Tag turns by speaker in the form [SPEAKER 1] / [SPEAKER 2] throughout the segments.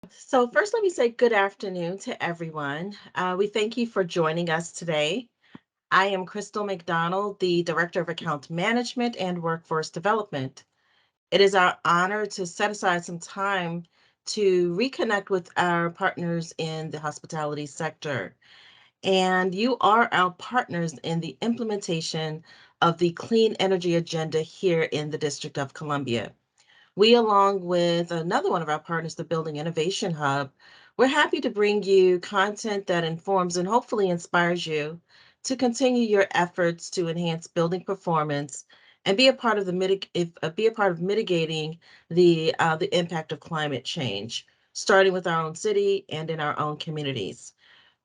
[SPEAKER 1] So, first, let me say good afternoon to everyone. We thank you for joining us today. I am Crystal McDonald, the Director of Account Management and Workforce Development. It is our honor to set aside some time to reconnect with our partners in the hospitality sector. And you are our partners in the implementation of the clean energy agenda here in the District of Columbia. We, along with another one of our partners, the Building Innovation Hub, we're happy to bring you content that informs and hopefully inspires you to continue your efforts to enhance building performance and be a part of be a part of mitigating the impact of climate change, starting with our own city and in our own communities.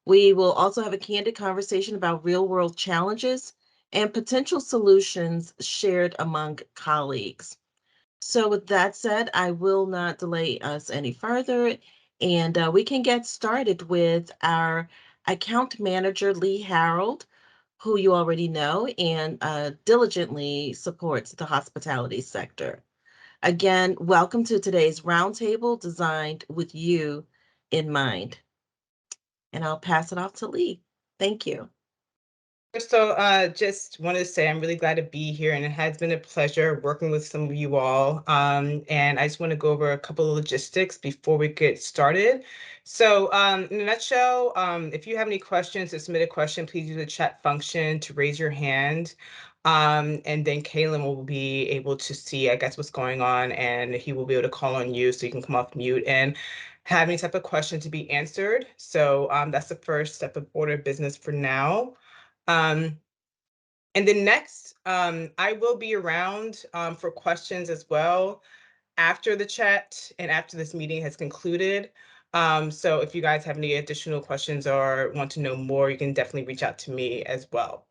[SPEAKER 1] We will also have a candid conversation about real world challenges and potential solutions shared among colleagues. So, with that said, I will not delay us any further, and we can get started with our account manager, Lee Harold, who you already know and diligently supports the hospitality sector. Again, welcome to today's roundtable designed with you in mind. And I'll pass it off to Lee. Thank you.
[SPEAKER 2] So, just wanted to say I'm really glad to be here, and it has been a pleasure working with some of you all. And I just want to go over a couple of logistics before we get started. So, in a nutshell, if you have any questions to submit a question, please use the chat function to raise your hand. And then Kaylin will be able to see, I guess, what's going on, and he will be able to call on you so you can come off mute and have any type of question to be answered. So, that's the first step of order of business for now. Um, and then next, I will be around for questions as well after the chat and after this meeting has concluded. So if you guys have any additional questions or want to know more, you can definitely reach out to me as well.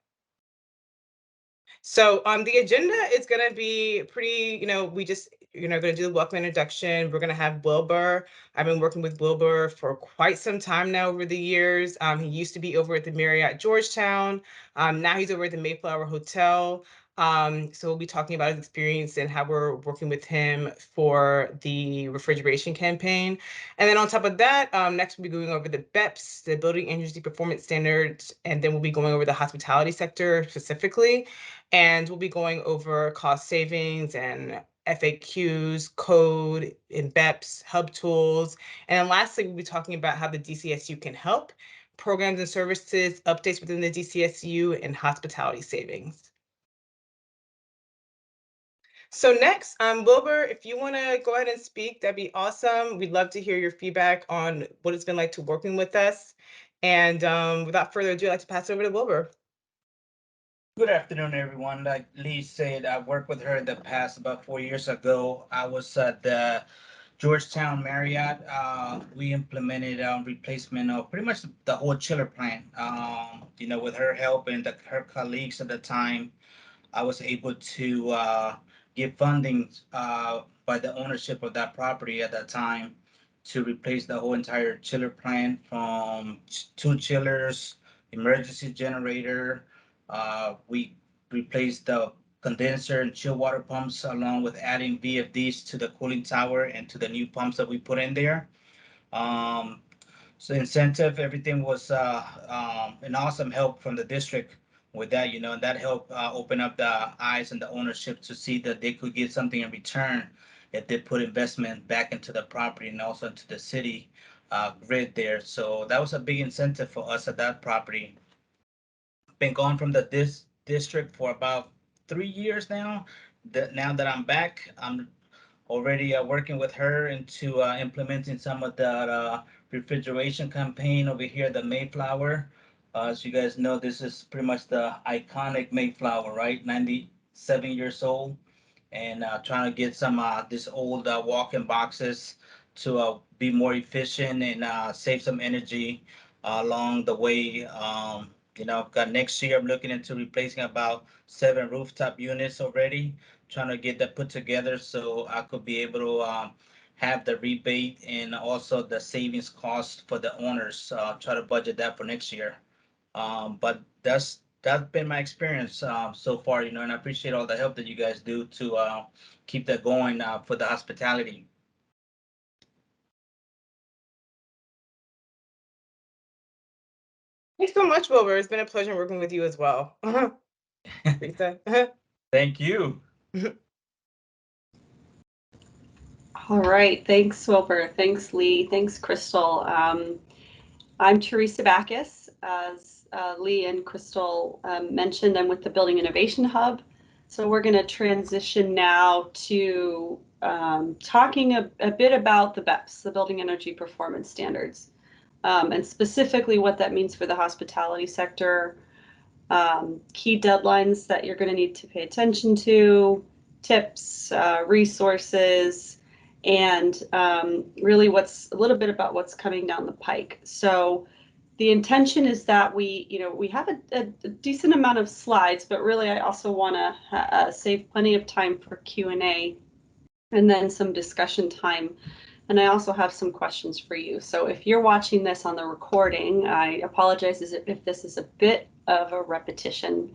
[SPEAKER 2] So the agenda is going to be pretty, we just, going to do the welcome introduction. We're going to have Wilbur. I've been working with Wilbur for quite some time now over the years. He used to be over at the Marriott Georgetown. Now he's over at the Mayflower Hotel. So we'll be talking about his experience and how we're working with him for the refrigeration campaign. And then on top of that, next we'll be going over the BEPS, the Building Energy Performance Standards, and then we'll be going over the hospitality sector specifically. And we'll be going over cost savings and FAQs, code, and BEPS, hub tools. And then lastly, we'll be talking about how the DCSU can help, programs and services, updates within the DCSU, and hospitality savings. So next, Wilbur, if you want to go ahead and speak, that'd be awesome. We'd love to hear your feedback on what it's been like to working with us. And without further ado, I'd like to pass it over to Wilbur.
[SPEAKER 3] Good afternoon, everyone. Like Lee said, I worked with her in the past about 4 years ago. I was at the Georgetown Marriott. We implemented replacement of pretty much the whole chiller plant. With her help and her colleagues at the time, I was able to get funding by the ownership of that property at that time to replace the whole entire chiller plant from two chillers, emergency generator. We replaced the condenser and chill water pumps along with adding VFDs to the cooling tower and to the new pumps that we put in there. Um, so incentive, everything was an awesome help from the district with that, and that helped open up the eyes and the ownership to see that they could get something in return if they put investment back into the property and also into the city grid there. So that was a big incentive for us at that property. Been gone from the district for about 3 years now. Now that I'm back, I'm already working with her into implementing some of the refrigeration campaign over here at the Mayflower. As you guys know, this is pretty much the iconic Mayflower, right? 97 years old, and trying to get some this old walk-in boxes to be more efficient and save some energy along the way. Got next year I'm looking into replacing about 7 rooftop units already, trying to get that put together so I could be able to have the rebate and also the savings cost for the owners. Try to budget that for next year. But that's been my experience so far, and I appreciate all the help that you guys do to keep that going for the hospitality.
[SPEAKER 2] Thanks so much, Wilbur. It's been a pleasure working with you as well. Lisa.
[SPEAKER 3] Thank you.
[SPEAKER 4] All right, thanks, Wilbur. Thanks, Lee. Thanks, Crystal. I'm Teresa Backus. As Lee and Crystal mentioned, I'm with the Building Innovation Hub. So we're going to transition now to talking a bit about the BEPS, the Building Energy Performance Standards, and specifically what that means for the hospitality sector, key deadlines that you're going to need to pay attention to, tips, resources, and really what's a little bit about what's coming down the pike. So the intention is that we have a decent amount of slides, but really I also want to save plenty of time for Q&A and then some discussion time. And I also have some questions for you. So if you're watching this on the recording, I apologize if this is a bit of a repetition,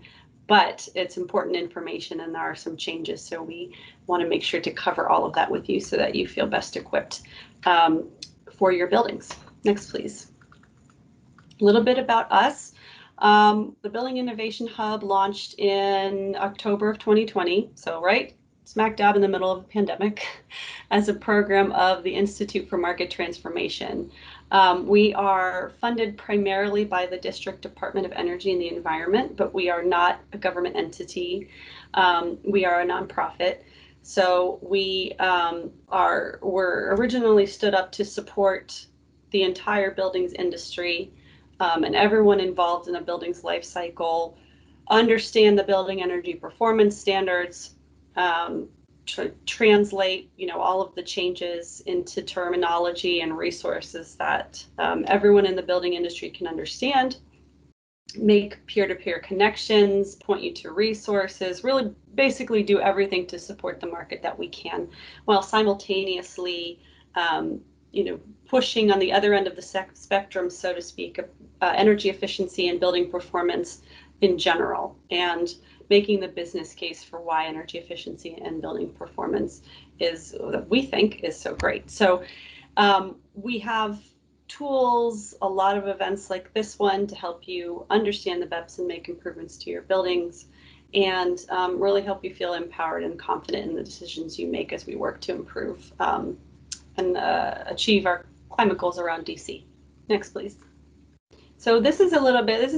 [SPEAKER 4] but it's important information and there are some changes. So we want to make sure to cover all of that with you so that you feel best equipped for your buildings. Next, please. A little bit about us. The Building Innovation Hub launched in October of 2020. So right smack dab in the middle of a pandemic as a program of the Institute for Market Transformation. We are funded primarily by the District Department of Energy and the Environment, but we are not a government entity. We are a nonprofit. So we were originally stood up to support the entire buildings industry and everyone involved in a building's life cycle, understand the building energy performance standards, translate, all of the changes into terminology and resources that everyone in the building industry can understand, make peer-to-peer connections, point you to resources, really basically do everything to support the market that we can, while simultaneously, pushing on the other end of the spectrum, so to speak, energy efficiency and building performance in general, and making the business case for why energy efficiency and building performance we think is so great. So we have tools, a lot of events like this one to help you understand the BEPS and make improvements to your buildings, and really help you feel empowered and confident in the decisions you make as we work to improve and achieve our climate goals around DC. Next, please. So this is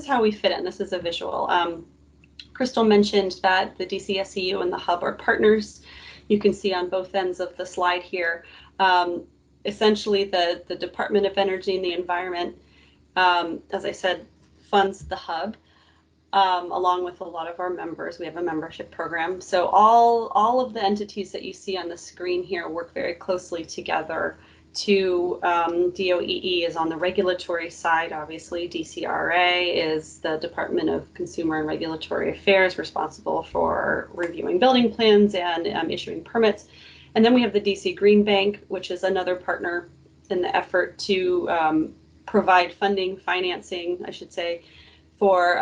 [SPEAKER 4] how we fit in. This is a visual. Crystal mentioned that the DCSEU and the Hub are partners. You can see on both ends of the slide here. Essentially, the Department of Energy and the Environment, as I said, funds the Hub, along with a lot of our members. We have a membership program. So all of the entities that you see on the screen here work very closely together to DOEE is on the regulatory side, obviously. DCRA is the Department of Consumer and Regulatory Affairs, responsible for reviewing building plans and issuing permits. And then we have the DC Green Bank, which is another partner in the effort to provide financing, I should say, for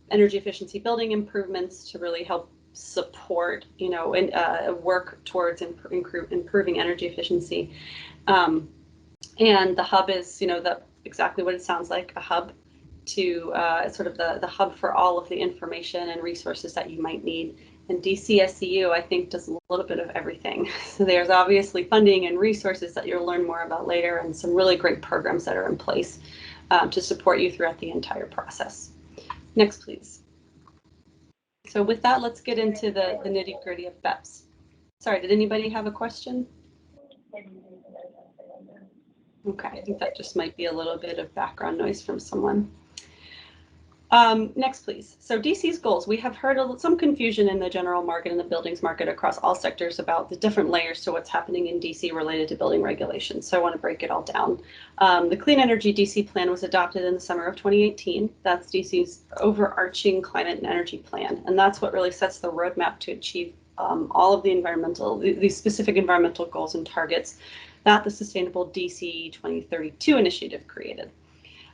[SPEAKER 4] energy efficiency building improvements to really help support, and work towards improving energy efficiency. And the Hub is, exactly what it sounds like, a hub to sort of the hub for all of the information and resources that you might need. And DCSEU, I think, does a little bit of everything. So there's obviously funding and resources that you'll learn more about later, and some really great programs that are in place to support you throughout the entire process. Next, please. So with that, let's get into the nitty-gritty of BEPS. Sorry, did anybody have a question? Okay, I think that just might be a little bit of background noise from someone. Next, please. So DC's goals. We have heard some confusion in the general market and the buildings market across all sectors about the different layers to what's happening in DC related to building regulations. So I want to break it all down. The Clean Energy DC plan was adopted in the summer of 2018. That's DC's overarching climate and energy plan. And that's what really sets the roadmap to achieve all of these specific environmental goals and targets that the Sustainable DC 2032 initiative created.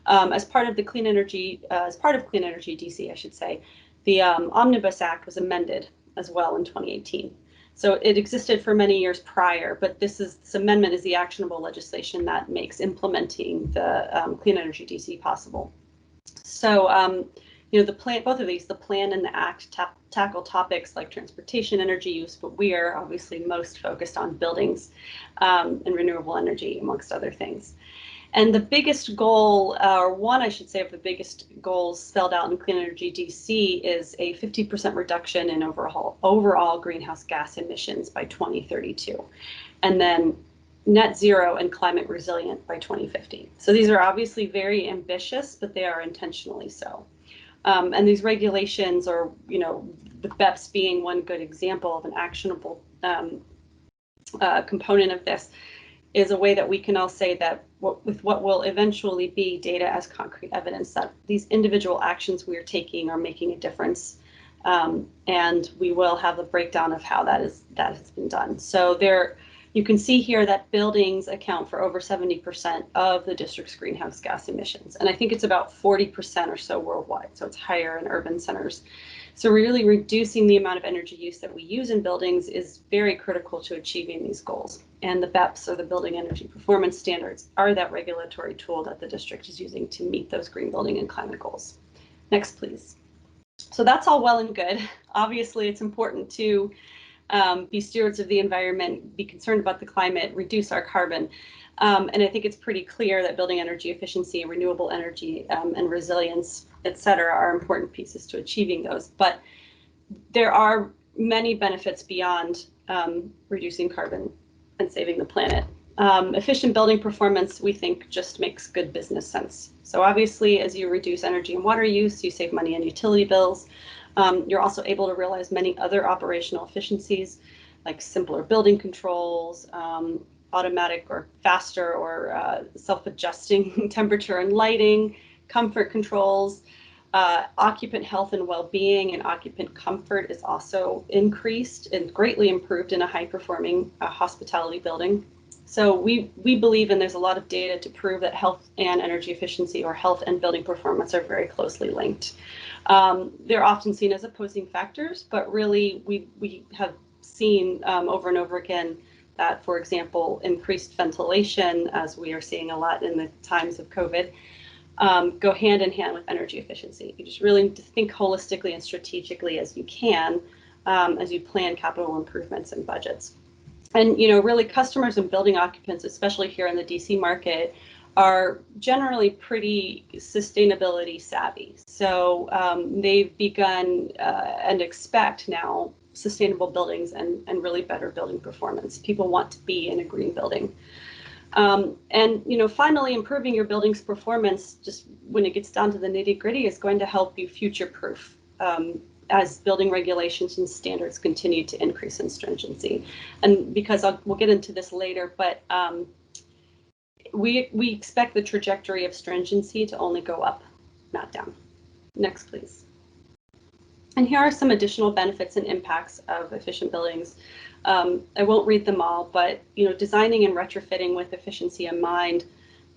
[SPEAKER 4] As part of Clean Energy DC, I should say, the Omnibus Act was amended as well in 2018. So it existed for many years prior, but this amendment is the actionable legislation that makes implementing the Clean Energy DC possible. So, you know, the plan, both of these, the plan and the act, tackle topics like transportation, energy use, but we are obviously most focused on buildings and renewable energy, amongst other things. And the biggest goal, or one, I should say, of the biggest goals spelled out in Clean Energy DC is a 50% reduction in overall greenhouse gas emissions by 2032. And then net zero and climate resilient by 2050. So these are obviously very ambitious, but they are intentionally so. And these regulations, or, you know, the BEPS being one good example of an actionable component of this, is a way that we can all say that with what will eventually be data as concrete evidence that these individual actions we are taking are making a difference. And we will have a breakdown of how that has been done. So there, you can see here that buildings account for over 70% of the district's greenhouse gas emissions. And I think it's about 40% or so worldwide. So it's higher in urban centers. So really reducing the amount of energy use that we use in buildings is very critical to achieving these goals. And the BEPS, or the Building Energy Performance Standards, are that regulatory tool that the district is using to meet those green building and climate goals. Next, please. So that's all well and good. Obviously, it's important to be stewards of the environment, be concerned about the climate, reduce our carbon. And I think it's pretty clear that building energy efficiency, renewable energy, and resilience, et cetera, are important pieces to achieving those. But there are many benefits beyond reducing carbon and saving the planet. Efficient building performance, we think, just makes good business sense. So obviously, as you reduce energy and water use, you save money on utility bills. You're also able to realize many other operational efficiencies, like simpler building controls, automatic or faster or self-adjusting temperature and lighting, comfort controls. Occupant health and well-being and occupant comfort is also increased and greatly improved in a high-performing hospitality building. So we believe, and there's a lot of data to prove, that health and energy efficiency, or health and building performance, are very closely linked. They're often seen as opposing factors, but really we have seen over and over again that, for example, increased ventilation, as we are seeing a lot in the times of COVID, go hand in hand with energy efficiency. You just really need to think holistically and strategically as you can as you plan capital improvements and budgets. And, you know, really customers and building occupants, especially here in the DC market, are generally pretty sustainability savvy. So they've begun and expect now sustainable buildings and really better building performance. People want to be in a green building. And, you know, finally, improving your building's performance, just when it gets down to the nitty gritty, is going to help you future-proof as building regulations and standards continue to increase in stringency. And because we'll get into this later, but we expect the trajectory of stringency to only go up, not down. Next, please. And here are some additional benefits and impacts of efficient buildings. I won't read them all, but, you know, designing and retrofitting with efficiency in mind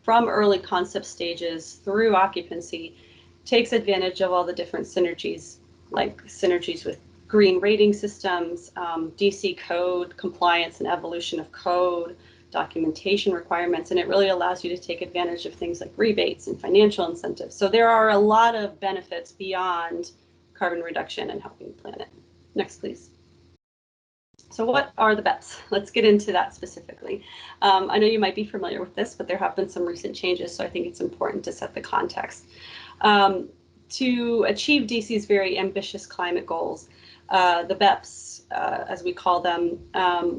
[SPEAKER 4] from early concept stages through occupancy takes advantage of all the different synergies, like synergies with green rating systems, DC code compliance and evolution of code, documentation requirements, and it really allows you to take advantage of things like rebates and financial incentives. So there are a lot of benefits beyond carbon reduction and helping the planet. Next, please. So what are the BEPS? Let's get into that specifically. I know you might be familiar with this, but there have been some recent changes, so I think it's important to set the context. To achieve DC's very ambitious climate goals, the BEPS, as we call them,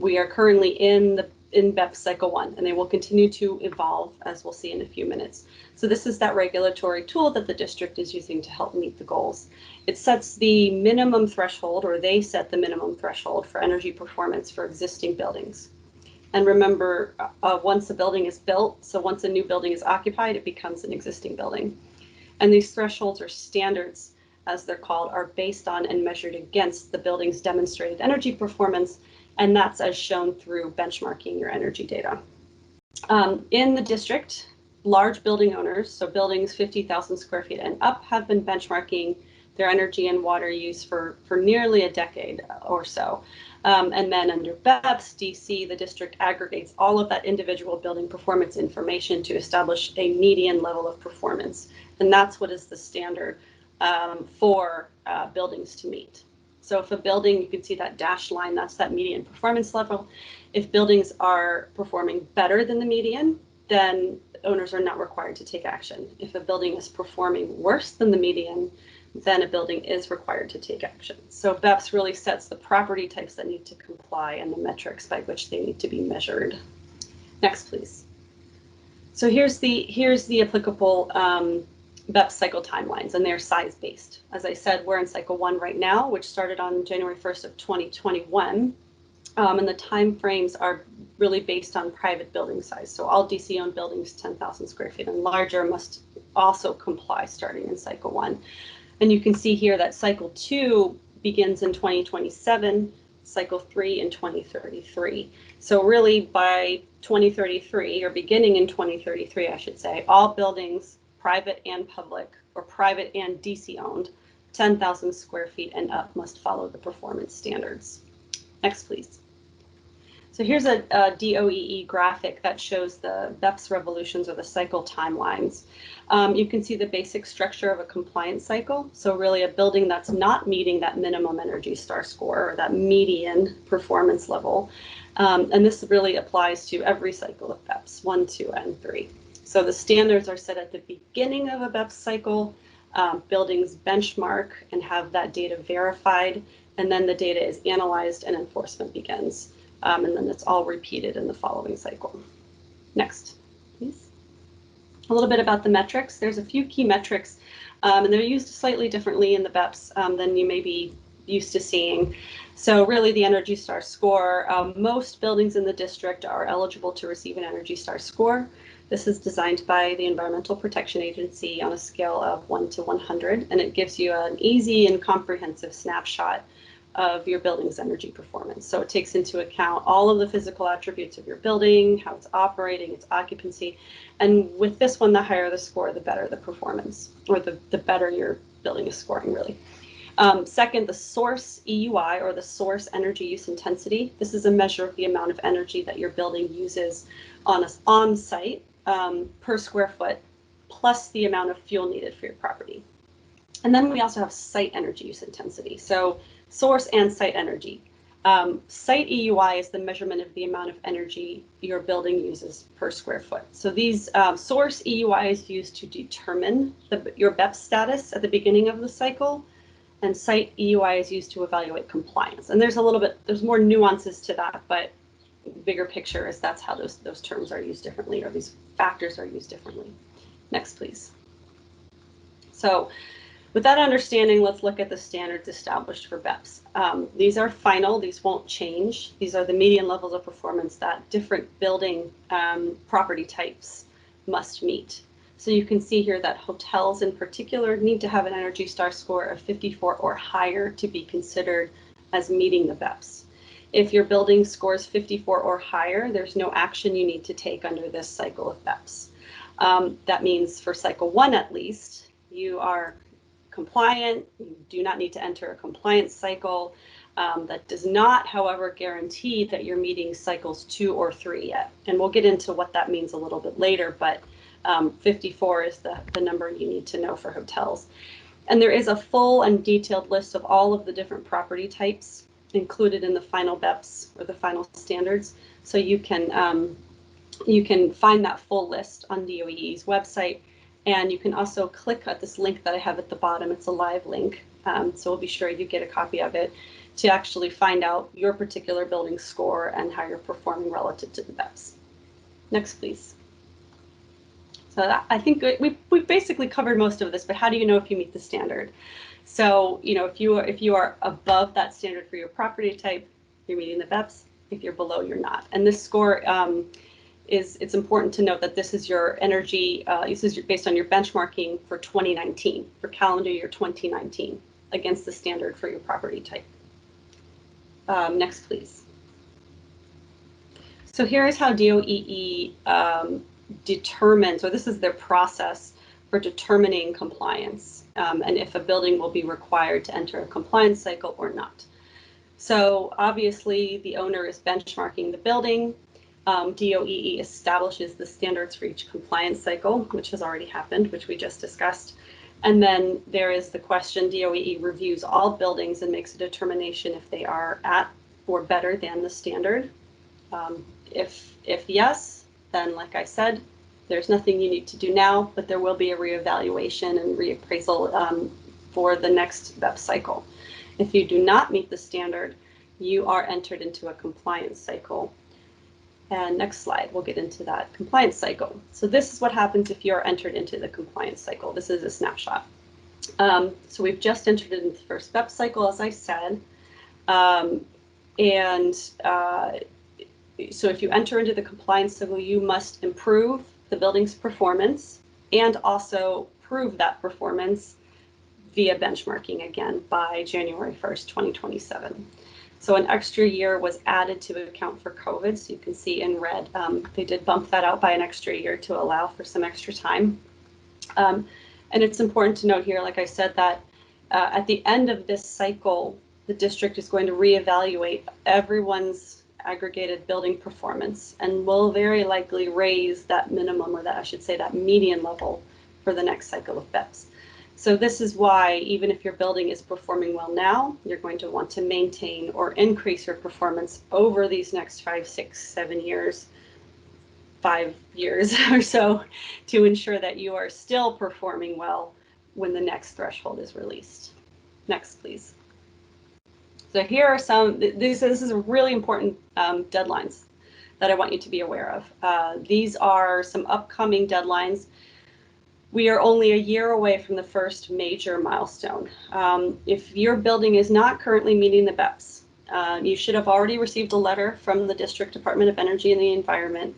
[SPEAKER 4] we are currently in BEPS Cycle 1, and they will continue to evolve, as we'll see in a few minutes. So this is that regulatory tool that the district is using to help meet the goals. It sets the minimum threshold, or they set the minimum threshold for energy performance for existing buildings. And remember, once a building is built, so once a new building is occupied, it becomes an existing building. And these thresholds, or standards, as they're called, are based on and measured against the building's demonstrated energy performance, and that's as shown through benchmarking your energy data. In the district, large building owners, so buildings 50,000 square feet and up, have been benchmarking their energy and water use for nearly a decade or so. And then under BEPS, DC, the district aggregates all of that individual building performance information to establish a median level of performance. And that's what is the standard for buildings to meet. So if a building, you can see that dashed line, that's that median performance level. If buildings are performing better than the median, then owners are not required to take action. If a building is performing worse than the median, then a building is required to take action. So BEPS really sets the property types that need to comply and the metrics by which they need to be measured. Next, please. So here's the applicable BEPS cycle timelines, and they're size-based. As I said, we're in cycle 1 right now, which started on January 1st of 2021. And the timeframes are really based on private building size. So all DC-owned buildings 10,000 square feet and larger must also comply starting in cycle 1. And you can see here that cycle 2 begins in 2027, cycle 3 in 2033. So really by 2033, or beginning in 2033, I should say, all buildings, private and public, or private and DC-owned, 10,000 square feet and up must follow the performance standards. Next, please. So here's a DOEE graphic that shows the BEPS revolutions or the cycle timelines. You can see the basic structure of a compliance cycle. So really a building that's not meeting that minimum Energy Star score or that median performance level. And this really applies to every cycle of BEPS, 1, 2, and 3. So the standards are set at the beginning of a BEPS cycle. Buildings benchmark and have that data verified, and then the data is analyzed and enforcement begins. And then it's all repeated in the following cycle. Next, please. A little bit about the metrics. There's a few key metrics, and they're used slightly differently in the BEPS than you may be used to seeing. So really the Energy Star score, most buildings in the district are eligible to receive an Energy Star score. This is designed by the Environmental Protection Agency on a scale of 1 to 100, and it gives you an easy and comprehensive snapshot of your building's energy performance. So it takes into account all of the physical attributes of your building, how it's operating, its occupancy. And with this one, the higher the score, the better the performance, or the better your building is scoring, really. Second, the source EUI, or the source energy use intensity. This is a measure of the amount of energy that your building uses on site per square foot, plus the amount of fuel needed for your property. And then we also have site energy use intensity. So source and site energy. Site EUI is the measurement of the amount of energy your building uses per square foot. So these source EUI is used to determine your BEPS status at the beginning of the cycle, and site EUI is used to evaluate compliance. And there's more nuances to that, but bigger picture is that's how those terms are used differently, or these factors are used differently. Next, please. So with that understanding, let's look at the standards established for BEPS. These are final, these won't change. These are the median levels of performance that different building property types must meet. So you can see here that hotels in particular need to have an Energy Star score of 54 or higher to be considered as meeting the BEPS. If your building scores 54 or higher, there's no action you need to take under this cycle of BEPS. That means for cycle 1 at least, you are compliant. You do not need to enter a compliance cycle. That does not, however, guarantee that you're meeting cycles 2 or 3 yet. And we'll get into what that means a little bit later, but 54 is the number you need to know for hotels. And there is a full and detailed list of all of the different property types included in the final BEPS, or the final standards. So you can find that full list on DOEE's website. And you can also click at this link that I have at the bottom. It's a live link, so we'll be sure you get a copy of it to actually find out your particular building score and how you're performing relative to the BEPS. Next, please. So I think we've basically covered most of this, but how do you know if you meet the standard? So, if you are above that standard for your property type, you're meeting the BEPS. If you're below, you're not. And this score it's important to note that this is your energy, this is based on your benchmarking for 2019, for calendar year 2019, against the standard for your property type. Next, please. So here is how DOEE determines, or this is their process for determining compliance. and if a building will be required to enter a compliance cycle or not. So obviously the owner is benchmarking the building. DOEE establishes the standards for each compliance cycle, which has already happened, which we just discussed. And then there is the question, DOEE reviews all buildings and makes a determination if they are at or better than the standard. If yes, then like I said, there's nothing you need to do now, but there will be a reevaluation and reappraisal for the next BEPS cycle. If you do not meet the standard, you are entered into a compliance cycle. And next slide, we'll get into that compliance cycle. So this is what happens if you're entered into the compliance cycle. This is a snapshot. So we've just entered into the first BEPS cycle, as I said. So if you enter into the compliance cycle, you must improve the building's performance and also prove that performance via benchmarking again by January 1st, 2027. So an extra year was added to account for COVID. So you can see in red, they did bump that out by an extra year to allow for some extra time. And it's important to note here, like I said, that at the end of this cycle, the district is going to reevaluate everyone's aggregated building performance and will very likely raise that minimum, or that I should say that median level for the next cycle of BEPS. So this is why even if your building is performing well now, you're going to want to maintain or increase your performance over these next 5, 6, 7 years, 5 years or so, to ensure that you are still performing well when the next threshold is released. Next, please. So here are some, this is really important deadlines that I want you to be aware of. These are some upcoming deadlines. We are only a year away from the first major milestone. If your building is not currently meeting the BEPS, you should have already received a letter from the District Department of Energy and the Environment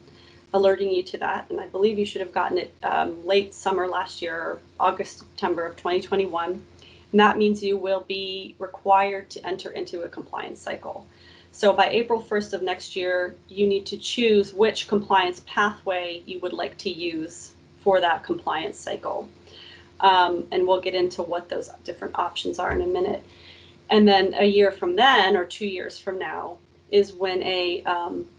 [SPEAKER 4] alerting you to that. And I believe you should have gotten it late summer last year, or August, September of 2021. And that means you will be required to enter into a compliance cycle. So by April 1st of next year, you need to choose which compliance pathway you would like to use for that compliance cycle. And we'll get into what those different options are in a minute. And then a year from then, or 2 years from now, is when a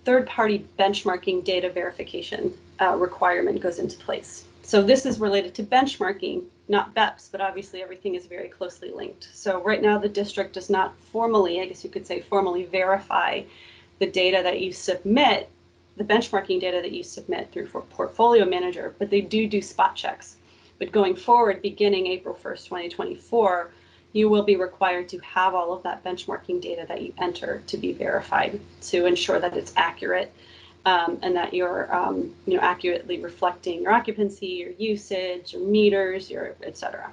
[SPEAKER 4] third-party benchmarking data verification requirement goes into place. So this is related to benchmarking, not BEPS, but obviously everything is very closely linked. So right now the district does not formally, I guess you could say formally verify the data that you submit, the benchmarking data that you submit through for Portfolio Manager, but they do spot checks. But going forward, beginning April 1st, 2024, you will be required to have all of that benchmarking data that you enter to be verified to ensure that it's accurate and that you're accurately reflecting your occupancy, your usage, your meters, your et cetera.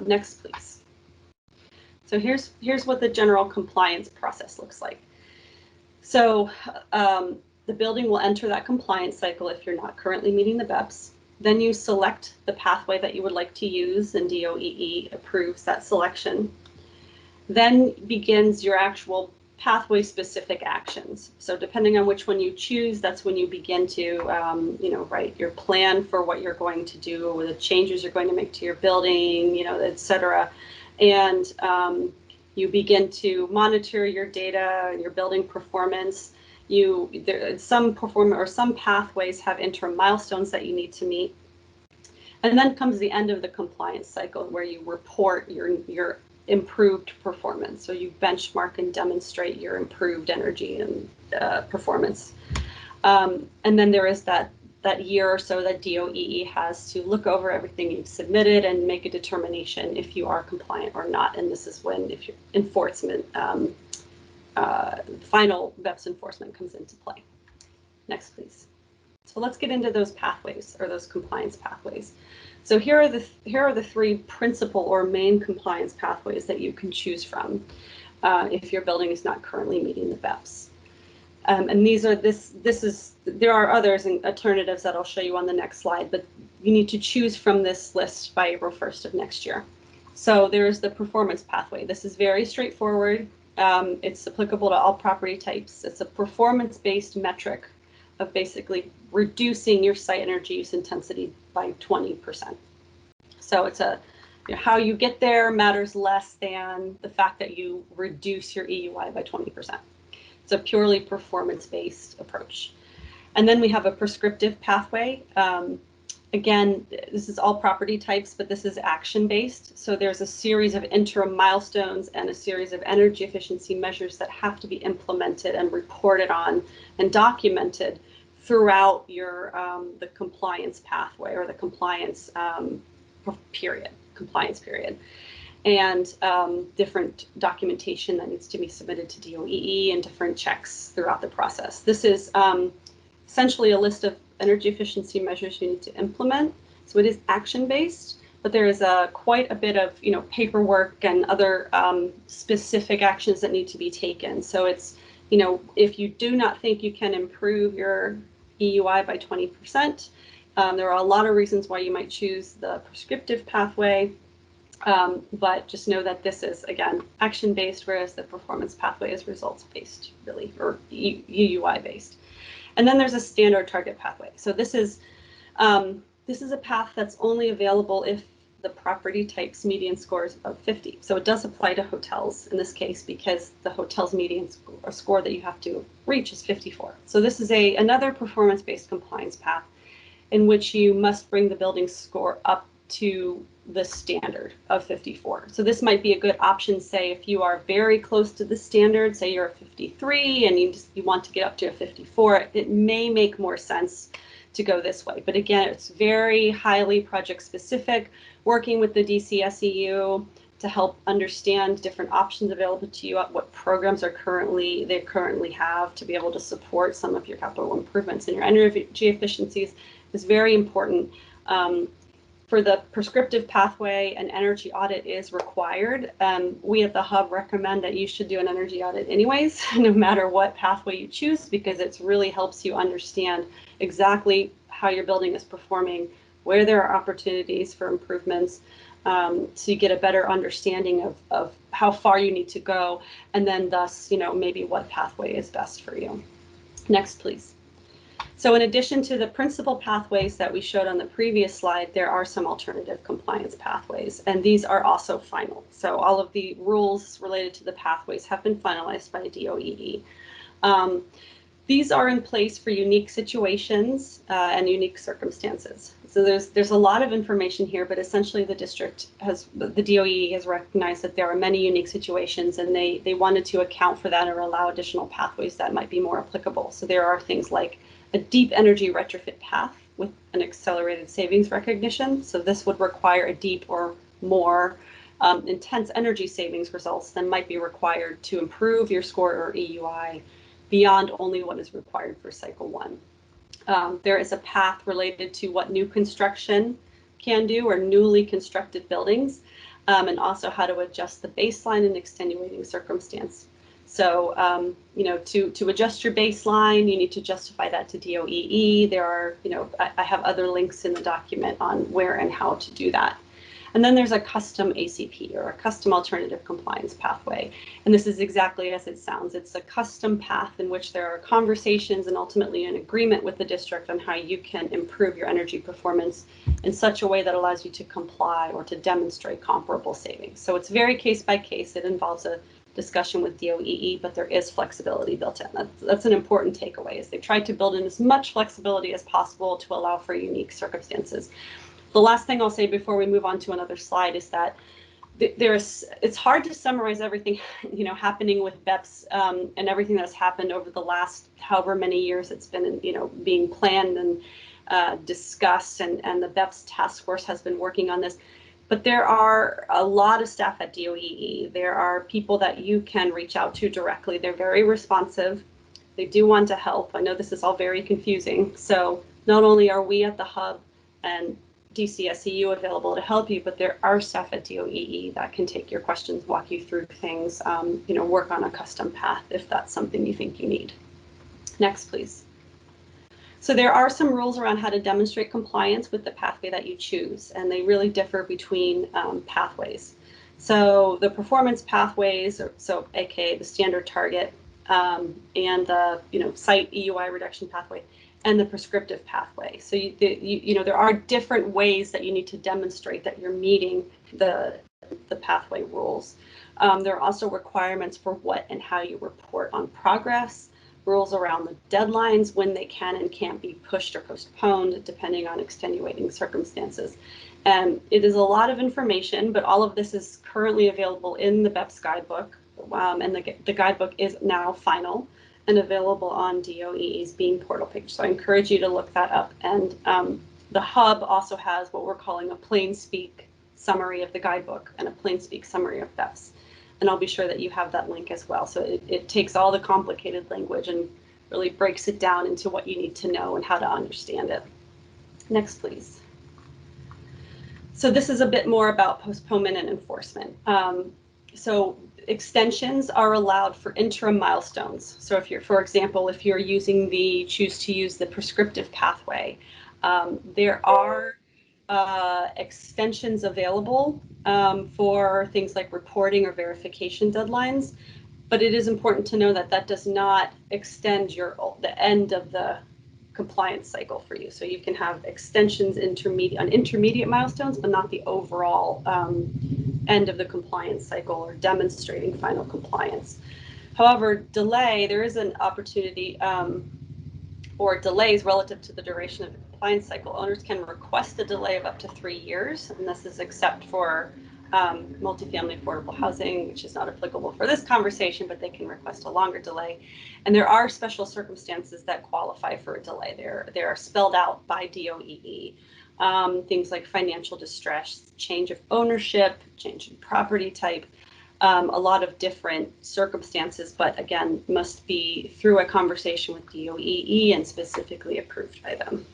[SPEAKER 4] Next, please. So here's what the general compliance process looks like. So the building will enter that compliance cycle if you're not currently meeting the BEPS. Then you select the pathway that you would like to use, and DOEE approves that selection. Then begins your actual pathway specific actions. So depending on which one you choose, that's when you begin to write your plan for what you're going to do, or the changes you're going to make to your building, et cetera. And you begin to monitor your data and your building performance. Some pathways have interim milestones that you need to meet. And then comes the end of the compliance cycle, where you report your improved performance. So you benchmark and demonstrate your improved energy and performance. And then there is that year or so that DOEE has to look over everything you've submitted and make a determination if you are compliant or not. And this is when, if your enforcement, final BEPS enforcement comes into play. Next, please. So let's get into those pathways, or those compliance pathways. So here are the three principal or main compliance pathways that you can choose from if your building is not currently meeting the BEPS. And there are others and alternatives that I'll show you on the next slide, but you need to choose from this list by April 1st of next year. So there's the performance pathway. This is very straightforward. It's applicable to all property types. It's a performance-based metric of basically reducing your site energy use intensity by 20%. So it's how you get there matters less than the fact that you reduce your EUI by 20%. It's a purely performance-based approach. And then we have a prescriptive pathway. Again, this is all property types, but this is action-based. So there's a series of interim milestones and a series of energy efficiency measures that have to be implemented and reported on and documented throughout your the compliance pathway or the compliance period. And different documentation that needs to be submitted to DOEE and different checks throughout the process. This is essentially a list of energy efficiency measures you need to implement. So it is action-based, but there is quite a bit of paperwork and other specific actions that need to be taken. So it's, if you do not think you can improve your EUI by 20%, there are a lot of reasons why you might choose the prescriptive pathway. But just know that this is, again, action-based, whereas the performance pathway is results-based, really, or UUI-based. And then there's a standard target pathway. So this is a path that's only available if the property type's median score is above 50. So it does apply to hotels in this case because the hotel's median score that you have to reach is 54. So this is another performance-based compliance path in which you must bring the building's score up to the standard of 54. So this might be a good option, say, if you are very close to the standard, say you're a 53 and you want to get up to a 54, it may make more sense to go this way. But again, it's very highly project specific, working with the DCSEU to help understand different options available to you, what programs they currently have to be able to support some of your capital improvements and your energy efficiencies is very important. For the prescriptive pathway, an energy audit is required. We at the Hub recommend that you should do an energy audit anyways, no matter what pathway you choose, because it really helps you understand exactly how your building is performing, where there are opportunities for improvements, so you get a better understanding of how far you need to go, and then thus, maybe what pathway is best for you. Next, please. So in addition to the principal pathways that we showed on the previous slide, there are some alternative compliance pathways, and these are also final. So all of the rules related to the pathways have been finalized by DOEE. These are in place for unique situations and unique circumstances. So there's a lot of information here, but essentially the DOEE has recognized that there are many unique situations, and they wanted to account for that or allow additional pathways that might be more applicable. So there are things like a deep energy retrofit path with an accelerated savings recognition. So this would require a deep or more intense energy savings results than might be required to improve your score or EUI beyond only what is required for cycle 1. There is a path related to what new construction can do or newly constructed buildings, and also how to adjust the baseline and extenuating circumstance. So, to adjust your baseline, you need to justify that to DOEE. There are, I have other links in the document on where and how to do that. And then there's a custom ACP, or a custom alternative compliance pathway. And this is exactly as it sounds. It's a custom path in which there are conversations and ultimately an agreement with the district on how you can improve your energy performance in such a way that allows you to comply or to demonstrate comparable savings. So it's very case by case. It involves a discussion with DOEE, but there is flexibility built in. That's an important takeaway, is they tried to build in as much flexibility as possible to allow for unique circumstances. The last thing I'll say before we move on to another slide is that it's hard to summarize everything happening with BEPS and everything that's happened over the last however many years it's been being planned and discussed, and the BEPS task force has been working on this. But there are a lot of staff at DOEE. There are people that you can reach out to directly. They're very responsive. They do want to help. I know this is all very confusing. So not only are we at the Hub and DCSEU available to help you, but there are staff at DOEE that can take your questions, walk you through things, work on a custom path if that's something you think you need. Next, please. So there are some rules around how to demonstrate compliance with the pathway that you choose, and they really differ between pathways. So the performance pathways, so aka the standard target, and the site EUI reduction pathway, and the prescriptive pathway. So there are different ways that you need to demonstrate that you're meeting the pathway rules. There are also requirements for what and how you report on progress, rules around the deadlines, when they can and can't be pushed or postponed, depending on extenuating circumstances. And it is a lot of information, but all of this is currently available in the BEPS guidebook. And the guidebook is now final and available on DOE's Beam portal page. So I encourage you to look that up. And the hub also has what we're calling a plain speak summary of the guidebook and a plain speak summary of BEPS. And I'll be sure that you have that link as well. So it takes all the complicated language and really breaks it down into what you need to know and how to understand it. Next, please. So this is a bit more about postponement and enforcement. So extensions are allowed for interim milestones. So if you're, for example, if you're choose to use the prescriptive pathway, there are extensions available for things like reporting or verification deadlines, but it is important to know that that does not extend the end of the compliance cycle for you. So you can have extensions on intermediate milestones, but not the overall end of the compliance cycle or demonstrating final compliance. However, there is an opportunity or delays relative to the duration of the compliance cycle. Owners can request a delay of up to 3 years, and this is except for multifamily affordable housing, which is not applicable for this conversation, but they can request a longer delay. And there are special circumstances that qualify for a delay. They are spelled out by DOEE. Things like financial distress, change of ownership, change in property type, a lot of different circumstances, but again, must be through a conversation with DOEE and specifically approved by them.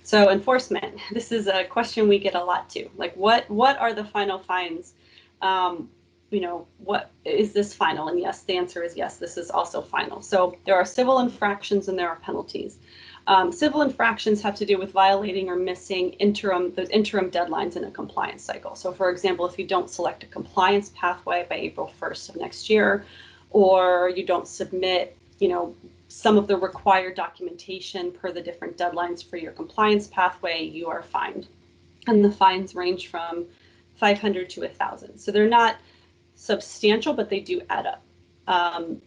[SPEAKER 4] So enforcement, this is a question we get a lot too. Like what are the final fines? What is this final? And yes, the answer is yes, this is also final. So there are civil infractions and there are penalties. Civil infractions have to do with violating or missing those interim deadlines in a compliance cycle. So for example, if you don't select a compliance pathway by April 1st of next year, or you don't submit, some of the required documentation per the different deadlines for your compliance pathway, you are fined. And the fines range from $500 to $1,000. So they're not substantial, but they do add up.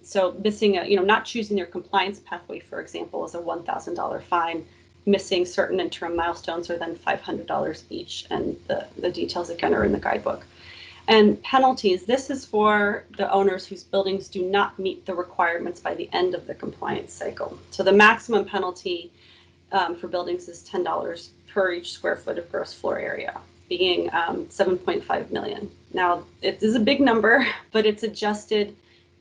[SPEAKER 4] So missing not choosing your compliance pathway, for example, is a $1,000 fine. Missing certain interim milestones are then $500 each, and the details again are in the guidebook. And penalties, this is for the owners whose buildings do not meet the requirements by the end of the compliance cycle. So the maximum penalty for buildings is $10 per each square foot of gross floor area, being 7.5 million. Now, it is a big number, but it's adjusted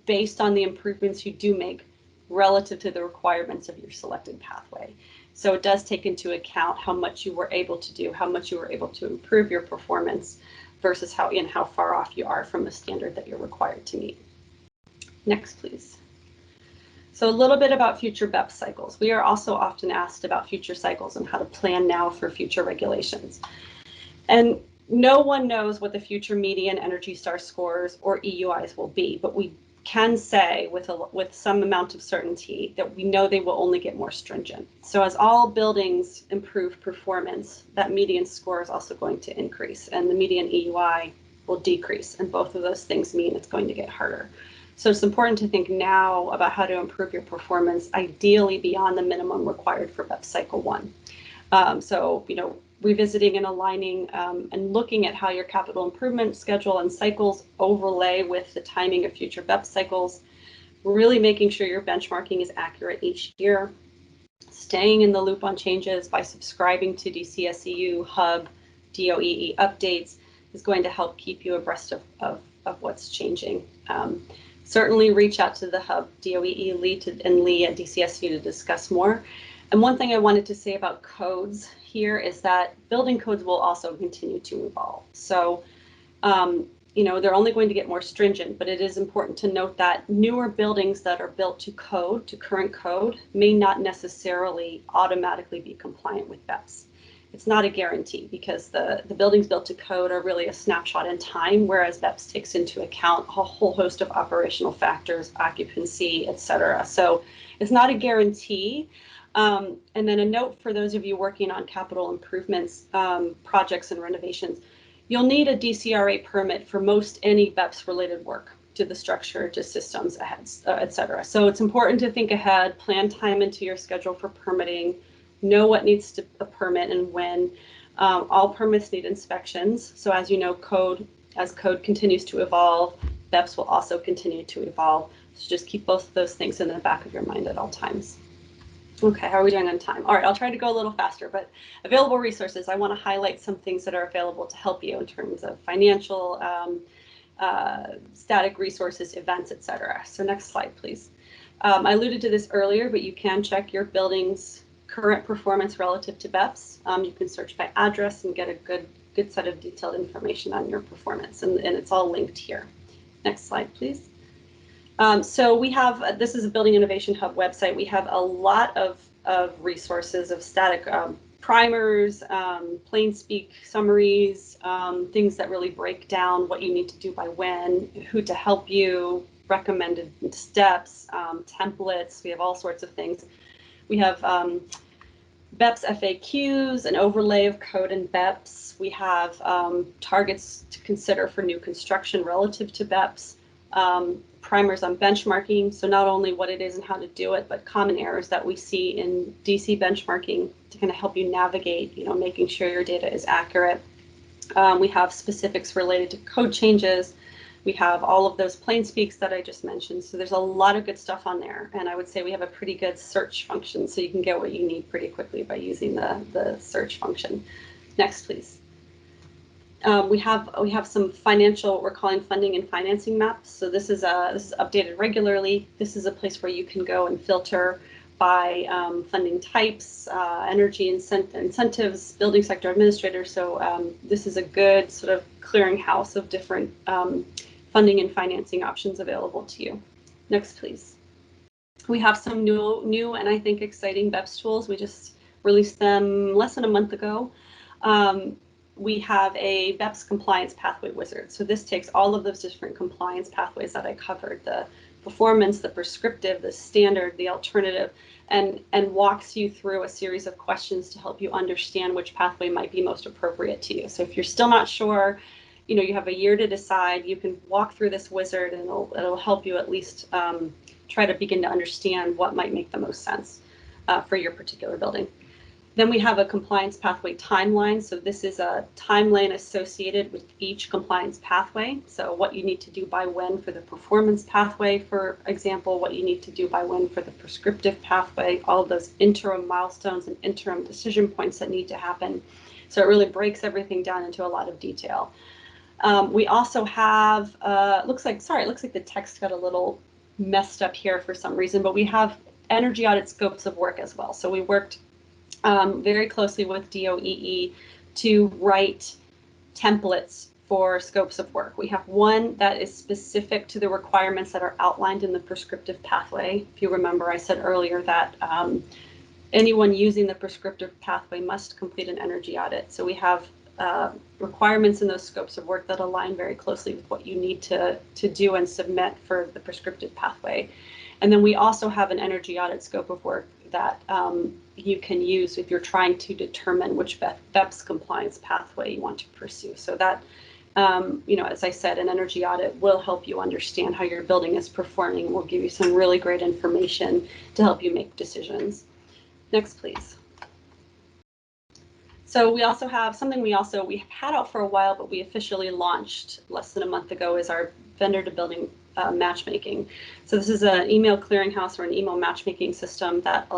[SPEAKER 4] based on the improvements you do make relative to the requirements of your selected pathway. So it does take into account how much you were able to do, how much you were able to improve your performance versus how far off you are from the standard that you're required to meet. Next, please. So a little bit about future BEPS cycles. We are also often asked about future cycles and how to plan now for future regulations. And no one knows what the future median Energy Star scores or EUIs will be, but we can say with some amount of certainty that we know they will only get more stringent. So as all buildings improve performance, that median score is also going to increase and the median EUI will decrease. And both of those things mean it's going to get harder. So it's important to think now about how to improve your performance, ideally beyond the minimum required for BEPS Cycle 1. Revisiting and aligning and looking at how your capital improvement schedule and cycles overlay with the timing of future BEPS cycles, really making sure your benchmarking is accurate each year, staying in the loop on changes by subscribing to DCSEU Hub DOEE updates is going to help keep you abreast of what's changing. Certainly reach out to the Hub DOEE lead and Lee at DCSU to discuss more. And one thing I wanted to say about codes here is that building codes will also continue to evolve. So, they're only going to get more stringent, but it is important to note that newer buildings that are built to current code, may not necessarily automatically be compliant with BEPS. It's not a guarantee because the buildings built to code are really a snapshot in time, whereas BEPS takes into account a whole host of operational factors, occupancy, et cetera. So it's not a guarantee. And then a note for those of you working on capital improvements, projects and renovations, you'll need a DCRA permit for most any BEPS related work to the structure, to systems, et cetera. So it's important to think ahead, plan time into your schedule for permitting, know what needs to a permit and when. All permits need inspections. So as you know, as code continues to evolve, BEPS will also continue to evolve. So just keep both of those things in the back of your mind at all times. Okay, how are we doing on time? All right, I'll try to go a little faster, but available resources, I want to highlight some things that are available to help you in terms of financial, static resources, events, etc. So next slide, please. I alluded to this earlier, but you can check your building's current performance relative to BEPS. You can search by address and get a good set of detailed information on your performance, and it's all linked here. Next slide, please. So we have, this is a Building Innovation Hub website. We have a lot of resources of static primers, plain speak summaries, things that really break down what you need to do by when, who to help you, recommended steps, templates. We have all sorts of things. We have BEPS FAQs, an overlay of code and BEPS. We have targets to consider for new construction relative to BEPS. Primers on benchmarking, so not only what it is and how to do it, but common errors that we see in DC benchmarking to kind of help you navigate, making sure your data is accurate. We have specifics related to code changes. We have all of those plain speaks that I just mentioned. So there's a lot of good stuff on there. And I would say we have a pretty good search function, so you can get what you need pretty quickly by using the search function. Next, please. We have some financial, we're calling funding and financing maps. So this is updated regularly. This is a place where you can go and filter by funding types, energy incentives, building sector administrators. So this is a good sort of clearinghouse of different funding and financing options available to you. Next, please. We have some new and I think exciting BEPS tools. We just released them less than a month ago. We have a BEPS compliance pathway wizard. So this takes all of those different compliance pathways that I covered, the performance, the prescriptive, the standard, the alternative, and walks you through a series of questions to help you understand which pathway might be most appropriate to you. So if you're still not sure, you have a year to decide, you can walk through this wizard and it'll help you at least try to begin to understand what might make the most sense for your particular building. Then we have a compliance pathway timeline. So this is a timeline associated with each compliance pathway. So what you need to do by when for the performance pathway, for example, what you need to do by when for the prescriptive pathway, all of those interim milestones and interim decision points that need to happen. So it really breaks everything down into a lot of detail. We also have, it looks like the text got a little messed up here for some reason, but we have energy audit scopes of work as well. So we worked very closely with DOEE to write templates for scopes of work. We have one that is specific to the requirements that are outlined in the prescriptive pathway. If you remember, I said earlier that anyone using the prescriptive pathway must complete an energy audit. So we have requirements in those scopes of work that align very closely with what you need to do and submit for the prescriptive pathway. And then we also have an energy audit scope of work that you can use if you're trying to determine which BEPS compliance pathway you want to pursue. So that, as I said, an energy audit will help you understand how your building is performing. Will give you some really great information to help you make decisions. Next, please. So we also have something we've had out for a while, but we officially launched less than a month ago, is our vendor to building matchmaking. So this is an email clearinghouse or an email matchmaking system that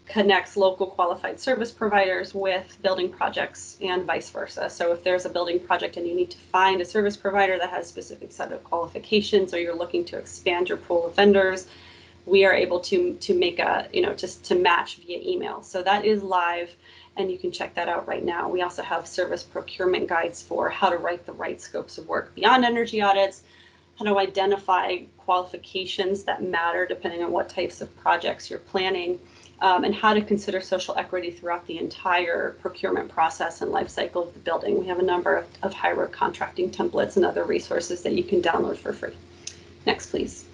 [SPEAKER 4] connects local qualified service providers with building projects and vice versa. So if there's a building project and you need to find a service provider that has a specific set of qualifications, or you're looking to expand your pool of vendors, we are able to make just to match via email. So that is live, and you can check that out right now. We also have service procurement guides for how to write the right scopes of work beyond energy audits, how to identify qualifications that matter depending on what types of projects you're planning, and how to consider social equity throughout the entire procurement process and life cycle of the building. We have a number of high-road contracting templates and other resources that you can download for free. Next, please.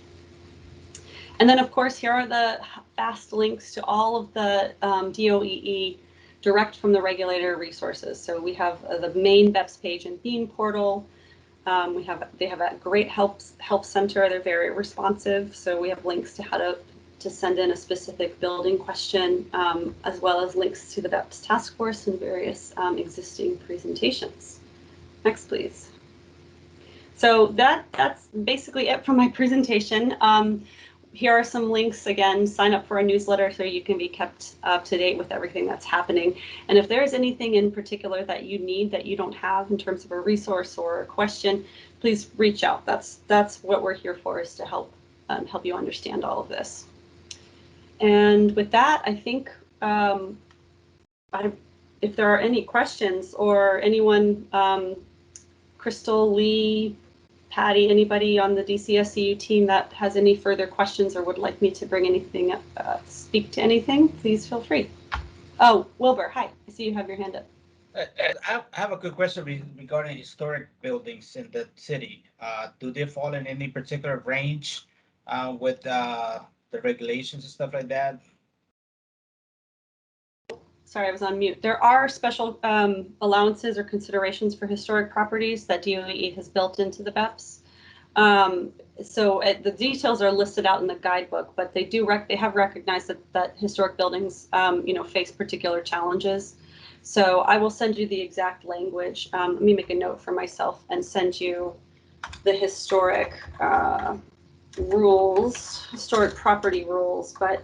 [SPEAKER 4] And then, of course, here are the fast links to all of the DOEE direct from the regulator resources. So we have the main BEPS page and Beam portal. They have a great help center. They're very responsive. So we have links to how to send in a specific building question, as well as links to the BEPS task force and various existing presentations. Next, please. So that's basically it for my presentation. Here are some links. Again, sign up for a newsletter so you can be kept up to date with everything that's happening. And if there's anything in particular that you need that you don't have in terms of a resource or a question, please reach out. That's what we're here for, is to help you understand all of this. And with that, I think if there are any questions or anyone, Crystal, Lee, Patty, anybody on the DCSEU team that has any further questions or would like me to bring anything up, speak to anything, please feel free. Oh, Wilbur, hi. I see you have your hand up.
[SPEAKER 3] I have a good question regarding historic buildings in the city. Do they fall in any particular range with the regulations and stuff like that?
[SPEAKER 4] Sorry, I was on mute. There are special allowances or considerations for historic properties that DOE has built into the BEPS. So the details are listed out in the guidebook, but they have recognized that historic buildings, face particular challenges. So I will send you the exact language. Let me make a note for myself and send you the historic rules, historic property rules, but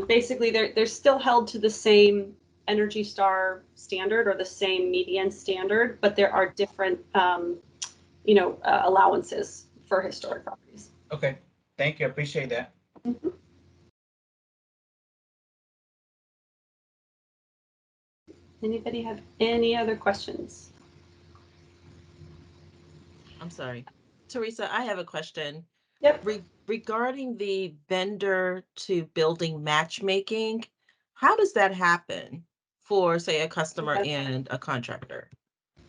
[SPEAKER 4] basically they're still held to the same Energy Star standard or the same median standard, but there are different allowances for historic properties.
[SPEAKER 3] Okay, thank you. I appreciate that.
[SPEAKER 4] Mm-hmm. Anybody have any other questions?
[SPEAKER 1] I'm sorry. Teresa, I have a question.
[SPEAKER 4] Yep.
[SPEAKER 1] Regarding the vendor to building matchmaking, how does that happen for, say, a customer and a contractor?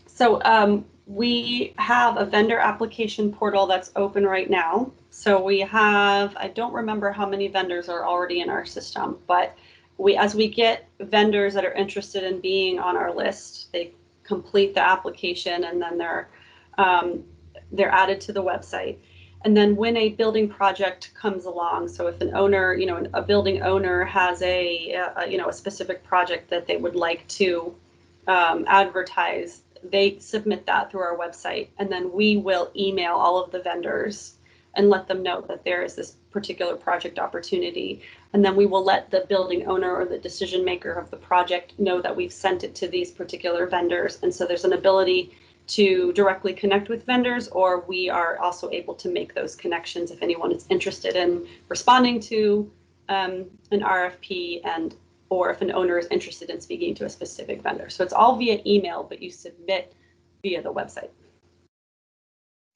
[SPEAKER 4] So we have a vendor application portal that's open right now. So we have, I don't remember how many vendors are already in our system, but as we get vendors that are interested in being on our list, they complete the application and then they're added to the website. And then when a building project comes along, so if an owner, a building owner has a specific project that they would like to advertise, they submit that through our website, and then we will email all of the vendors and let them know that there is this particular project opportunity. And then we will let the building owner or the decision maker of the project know that we've sent it to these particular vendors. And so there's an ability to directly connect with vendors, or we are also able to make those connections if anyone is interested in responding to an RFP or if an owner is interested in speaking to a specific vendor. So it's all via email, but you submit via the website.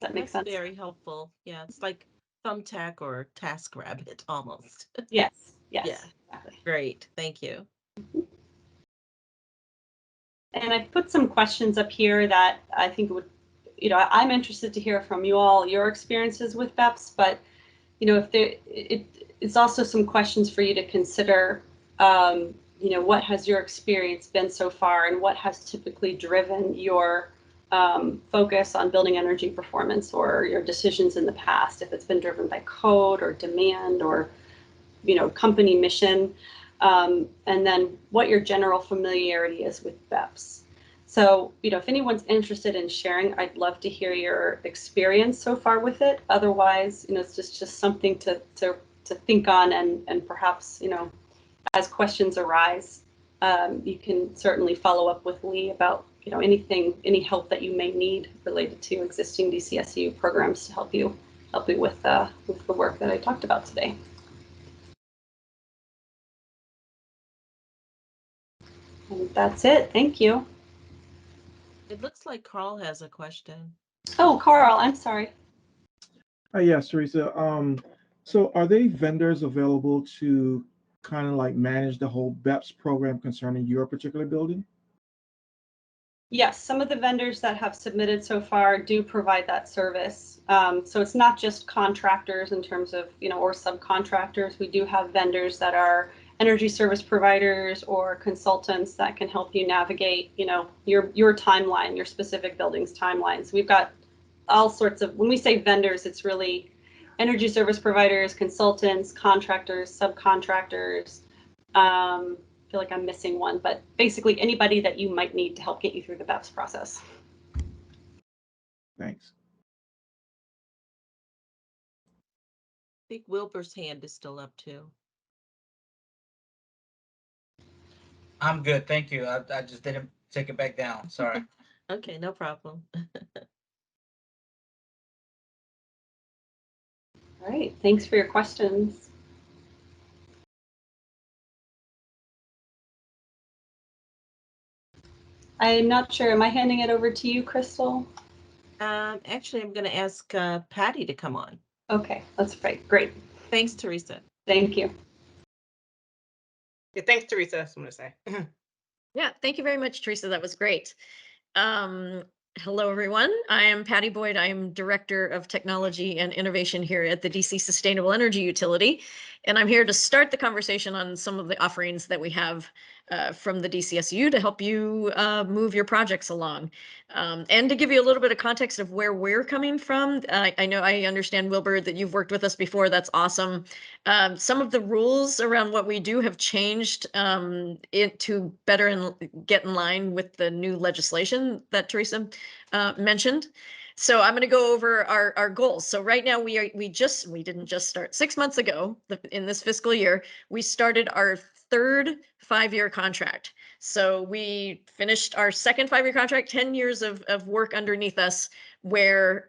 [SPEAKER 4] Does that make sense?
[SPEAKER 1] That's very helpful. Yeah, it's like Thumbtack or TaskRabbit almost.
[SPEAKER 4] Yes.
[SPEAKER 1] Yeah,
[SPEAKER 4] Exactly.
[SPEAKER 1] great. Thank you.
[SPEAKER 4] And I put some questions up here that I think would, I'm interested to hear from you all, your experiences with BEPS, but, it's also some questions for you to consider. What has your experience been so far, and what has typically driven your focus on building energy performance, or your decisions in the past, if it's been driven by code or demand or company mission, and then what your general familiarity is with BEPS. So, if anyone's interested in sharing, I'd love to hear your experience so far with it. Otherwise, it's just something to think on, and perhaps, as questions arise, you can certainly follow up with Lee about, any help that you may need related to existing DCSEU programs to help you with the work that I talked about today. And that's it. Thank you.
[SPEAKER 1] It looks like Carl has a question.
[SPEAKER 4] Oh, Carl, I'm sorry.
[SPEAKER 5] Yes, Teresa. So are they vendors available to kind of like manage the whole BEPS program concerning your particular building?
[SPEAKER 4] Yes, some of the vendors that have submitted so far do provide that service. So it's not just contractors in terms of, or subcontractors. We do have vendors that are energy service providers or consultants that can help you navigate, your timeline, your specific building's timelines. We've got all sorts of, when we say vendors, it's really energy service providers, consultants, contractors, subcontractors. I feel like I'm missing one, but basically anybody that you might need to help get you through the BEPS process.
[SPEAKER 5] Thanks.
[SPEAKER 1] I think Wilbur's hand is still up too.
[SPEAKER 3] I'm good, thank you. I just didn't take it back down. Sorry.
[SPEAKER 1] Okay, no problem.
[SPEAKER 4] All right, thanks for your questions. I'm not sure. Am I handing it over to you, Crystal?
[SPEAKER 1] Actually, I'm going to ask Patty to come on.
[SPEAKER 4] Okay, that's right. Great.
[SPEAKER 1] Thanks, Teresa.
[SPEAKER 4] Thank you.
[SPEAKER 2] Yeah, thanks, Teresa. That's what I'm going to say.
[SPEAKER 6] Yeah, thank you very much, Teresa. That was great. Hello, everyone. I am Patty Boyd. I am Director of Technology and Innovation here at the DC Sustainable Energy Utility. And I'm here to start the conversation on some of the offerings that we have from the DCSEU to help you move your projects along. And to give you a little bit of context of where we're coming from. I understand, Wilbur, that you've worked with us before. That's awesome. Some of the rules around what we do have changed to better get in line with the new legislation that Teresa mentioned. So I'm going to go over our goals. So right now we didn't just start 6 months ago in this fiscal year. We started our third 5-year contract. So we finished our second 5-year contract, 10 years of work underneath us, where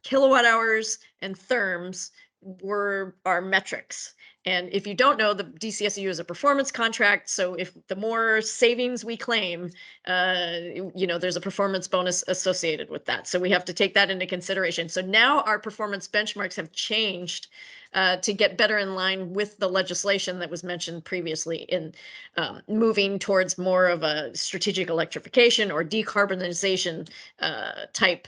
[SPEAKER 6] kilowatt hours and therms were our metrics. And if you don't know, the DCSEU is a performance contract. So if the more savings we claim, there's a performance bonus associated with that. So we have to take that into consideration. So now our performance benchmarks have changed to get better in line with the legislation that was mentioned previously in moving towards more of a strategic electrification or decarbonization type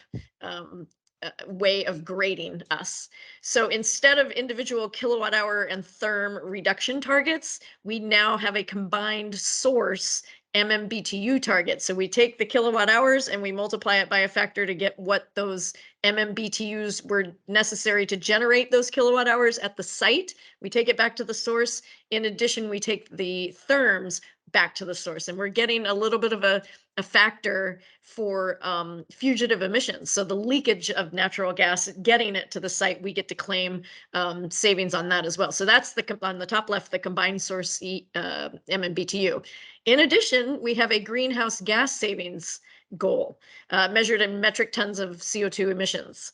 [SPEAKER 6] way of grading us. So instead of individual kilowatt hour and therm reduction targets, we now have a combined source MMBTU target. So we take the kilowatt hours and we multiply it by a factor to get what those MMBTUs were necessary to generate those kilowatt hours at the site. We take it back to the source. In addition, we take the therms back to the source, and we're getting a little bit of a factor for fugitive emissions. So the leakage of natural gas, getting it to the site, we get to claim savings on that as well. So that's on the top left, the combined source MMBTU. In addition, we have a greenhouse gas savings goal measured in metric tons of CO2 emissions.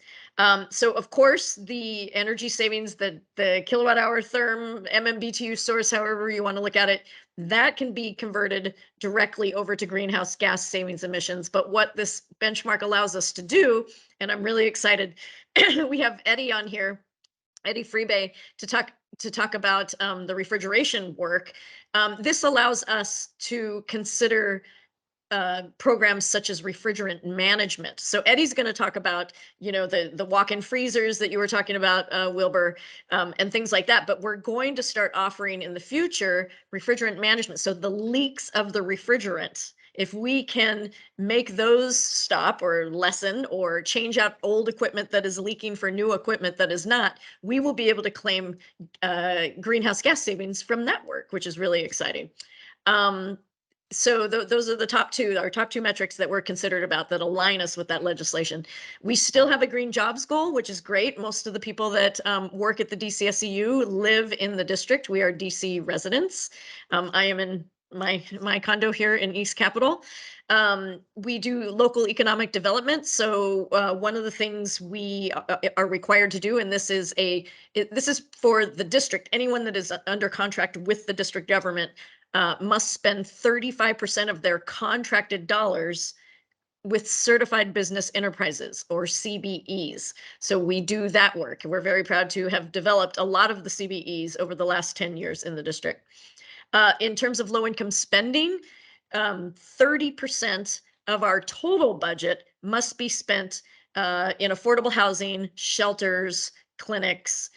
[SPEAKER 6] So of course, the energy savings, the kilowatt hour therm MMBTU source, however you want to look at it, that can be converted directly over to greenhouse gas savings emissions. But what this benchmark allows us to do, and I'm really excited, we have Eddie on here, Eddie Freebay, to talk about the refrigeration work. This allows us to consider programs such as refrigerant management. So Eddie's going to talk about, the walk-in freezers that you were talking about, Wilbur, and things like that. But we're going to start offering in the future refrigerant management. So the leaks of the refrigerant, if we can make those stop or lessen or change out old equipment that is leaking for new equipment that is not, we will be able to claim greenhouse gas savings from that work, which is really exciting. So those are our top two metrics that we're considered about that align us with that legislation. We still have a green jobs goal, which is great. Most of the people that work at the DCSEU live in the district. We are DC residents. I am in my condo here in East Capitol. We do local economic development. So one of the things we are required to do, and this is for the district, anyone that is under contract with the district government must spend 35% of their contracted dollars with certified business enterprises, or CBEs. So we do that work. We're very proud to have developed a lot of the CBEs over the last 10 years in the district. In terms of low income spending, 30% of our total budget must be spent in affordable housing, shelters, clinics.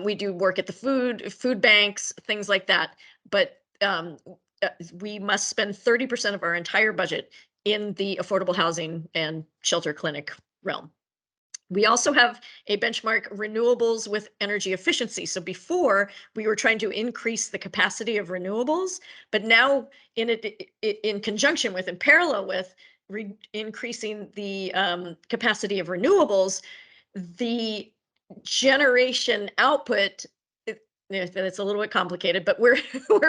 [SPEAKER 6] We do work at the food banks, things like that. But we must spend 30% of our entire budget in the affordable housing and shelter clinic realm. We also have a benchmark renewables with energy efficiency. So before we were trying to increase the capacity of renewables, but now in conjunction with, in parallel with increasing the capacity of renewables, the generation output, it's a little bit complicated, but we're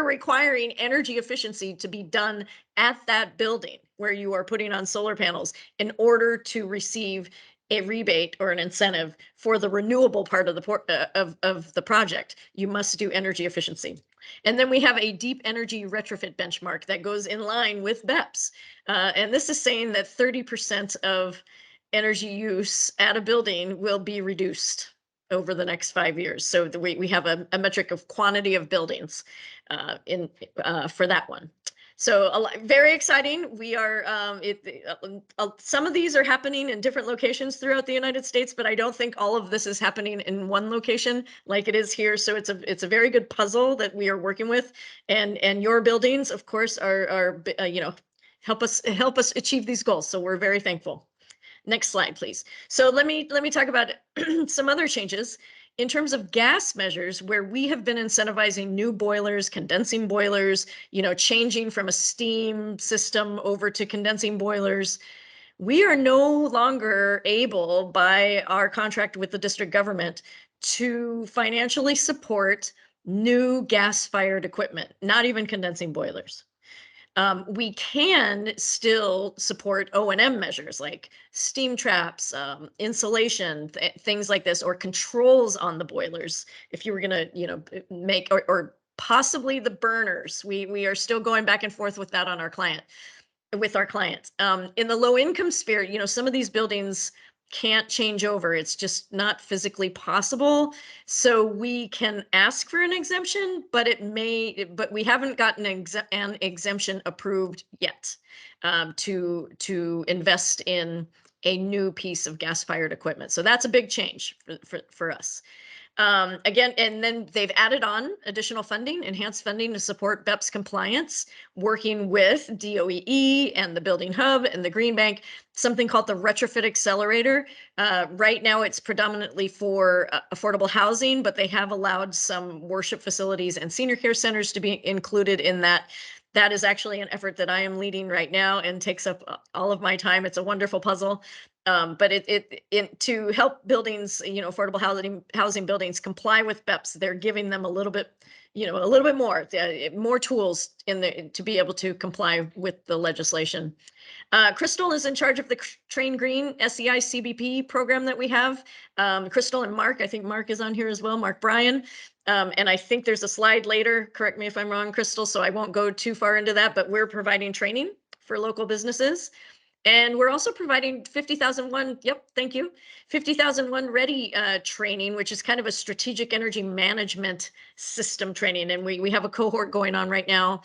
[SPEAKER 6] requiring energy efficiency to be done at that building where you are putting on solar panels in order to receive a rebate or an incentive for the renewable part of the project. You must do energy efficiency. And then we have a deep energy retrofit benchmark that goes in line with BEPS. And this is saying that 30% of energy use at a building will be reduced over the next 5 years. So we have a metric of quantity of buildings for that one. So very exciting. We are some of these are happening in different locations throughout the United States, but I don't think all of this is happening in one location like it is here. So it's a very good puzzle that we are working with, and your buildings, of course, are help us achieve these goals. So we're very thankful. Next slide, please. So let me talk about some other changes. In terms of gas measures, where we have been incentivizing new boilers, condensing boilers, changing from a steam system over to condensing boilers, we are no longer able, by our contract with the district government, to financially support new gas-fired equipment, not even condensing boilers. We can still support O&M measures like steam traps, insulation, things like this, or controls on the boilers. If you were going to, make or possibly the burners, we are still going back and forth with that on our clients. In the low income sphere, some of these buildings can't change over. It's just not physically possible. So we can ask for an exemption, but we haven't gotten an exemption approved yet to invest in a new piece of gas-fired equipment. So that's a big change for us. Again, and then they've added on additional funding, enhanced funding to support BEPS compliance, working with DOEE and the Building Hub and the Green Bank, something called the Retrofit Accelerator. Right now it's predominantly for affordable housing, but they have allowed some worship facilities and senior care centers to be included in that. That is actually an effort that I am leading right now and takes up all of my time. It's a wonderful puzzle. But to help buildings, affordable housing buildings comply with BEPS, they're giving them a little bit more tools to be able to comply with the legislation. Crystal is in charge of the Train Green SEI CBP program that we have. Crystal and Mark, I think Mark is on here as well, Mark Bryan. And I think there's a slide later, correct me if I'm wrong, Crystal, so I won't go too far into that, but we're providing training for local businesses. And we're also providing 50,001, yep, thank you, 50,001 Ready training, which is kind of a strategic energy management system training. And we have a cohort going on right now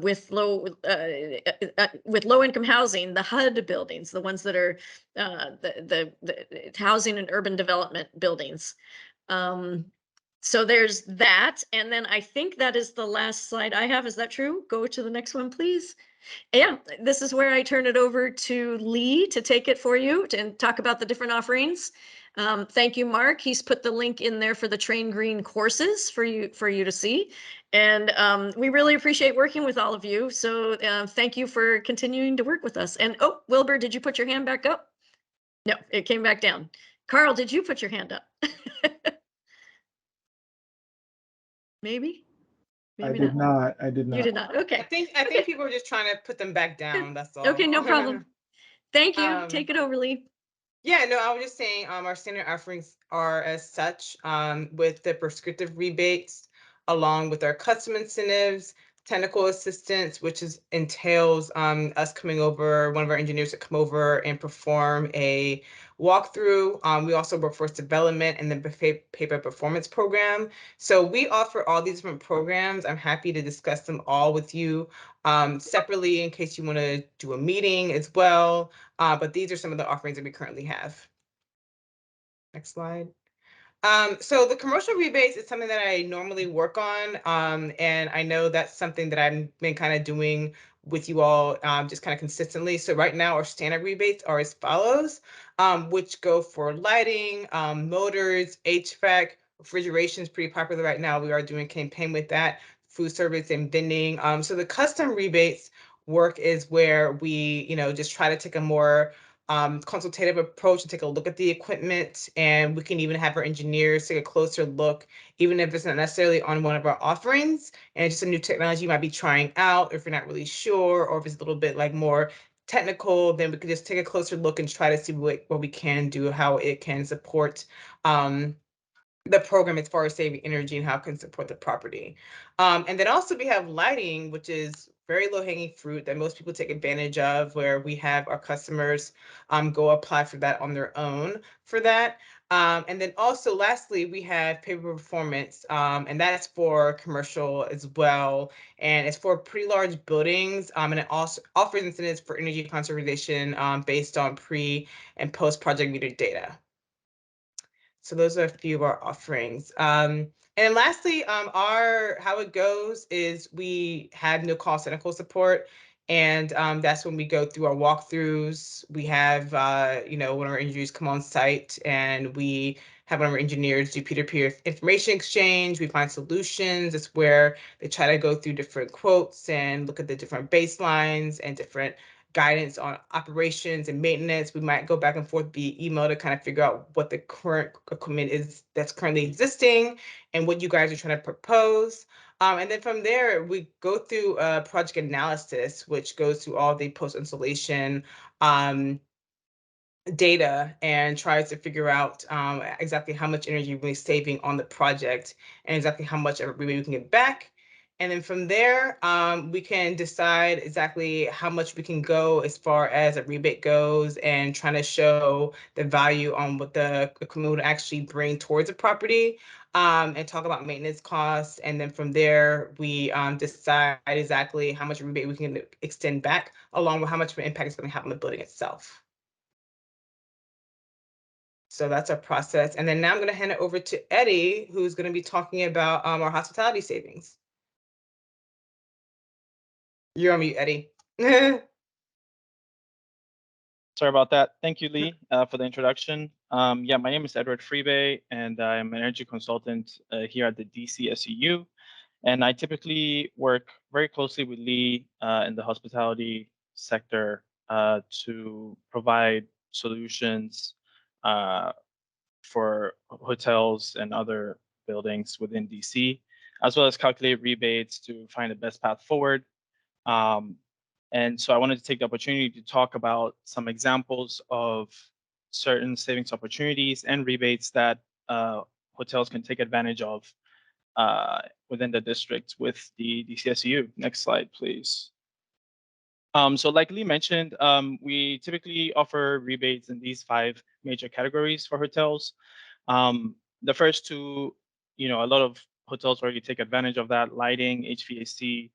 [SPEAKER 6] with low income housing, the HUD buildings, the ones that are the housing and urban development buildings. So there's that. And then I think that is the last slide I have. Is that true? Go to the next one, please. Yeah, this is where I turn it over to Lee to take it for you and talk about the different offerings. Thank you, Mark. He's put the link in there for the Train Green courses for you to see. And we really appreciate working with all of you. So thank you for continuing to work with us. And oh, Wilbur, did you put your hand back up? No, it came back down. Carl, did you put your hand up? Maybe?
[SPEAKER 5] I did not. I did not.
[SPEAKER 6] You did not. Okay.
[SPEAKER 2] I think people are just trying to put them back down. That's all.
[SPEAKER 6] Okay, no problem. Thank you. Take it over, Lee.
[SPEAKER 2] Yeah, no, I was just saying our standard offerings are as such with the prescriptive rebates along with our custom incentives. technical assistance, which entails us coming over, one of our engineers to come over and perform a walkthrough. We also workforce development and then paper performance program. So we offer all these different programs. I'm happy to discuss them all with you separately in case you want to do a meeting as well. But these are some of the offerings that we currently have. Next slide. So the commercial rebates is something that I normally work on, and I know that's something that I've been kind of doing with you all just kind of consistently. So right now our standard rebates are as follows, which go for lighting, motors, HVAC, refrigeration is pretty popular right now. We are doing a campaign with that, food service and vending. So the custom rebates work is where we, just try to take a more consultative approach and take a look at the equipment, and we can even have our engineers take a closer look, even if it's not necessarily on one of our offerings and it's just a new technology you might be trying out, if you're not really sure, or if it's a little bit like more technical, then we could just take a closer look and try to see what we can do, how it can support the program as far as saving energy and how it can support the property. And then also we have lighting, which is very low hanging fruit that most people take advantage of, where we have our customers go apply for that on their own for that. And then also lastly, we have paper performance, and that's for commercial as well. And it's for pretty large buildings, and it also offers incentives for energy conservation based on pre and post project meter data. So those are a few of our offerings. And lastly, how it goes is we have no cost technical support. And that's when we go through our walkthroughs. We have, one of our engineers come on site and we have one of our engineers do peer-to-peer information exchange. We find solutions. It's where they try to go through different quotes and look at the different baselines and different guidance on operations and maintenance. We might go back and forth via email to kind of figure out what the current equipment is that's currently existing and what you guys are trying to propose. And then from there, we go through a project analysis, which goes through all the post-installation data and tries to figure out exactly how much energy we're saving on the project and exactly how much rebate we can get back. And then from there, we can decide exactly how much we can go as far as a rebate goes and trying to show the value on what the equipment would actually bring towards a property, and talk about maintenance costs. And then from there, we decide exactly how much rebate we can extend back along with how much of an impact it's going to have on the building itself. So that's our process. And then now I'm going to hand it over to Eddie, who's going to be talking about our hospitality savings. You're on mute, Eddie.
[SPEAKER 7] Sorry about that. Thank you, Lee, for the introduction. Yeah, my name is Edward Freebay, and I'm an energy consultant here at the DCSEU. And I typically work very closely with Lee in the hospitality sector to provide solutions for hotels and other buildings within DC, as well as calculate rebates to find the best path forward. And so I wanted to take the opportunity to talk about some examples of certain savings opportunities and rebates that hotels can take advantage of within the district with the DCSEU. Next slide, please. So like Lee mentioned, we typically offer rebates in these 5 major categories for hotels. The first two, a lot of hotels already take advantage of that: lighting, HVAC,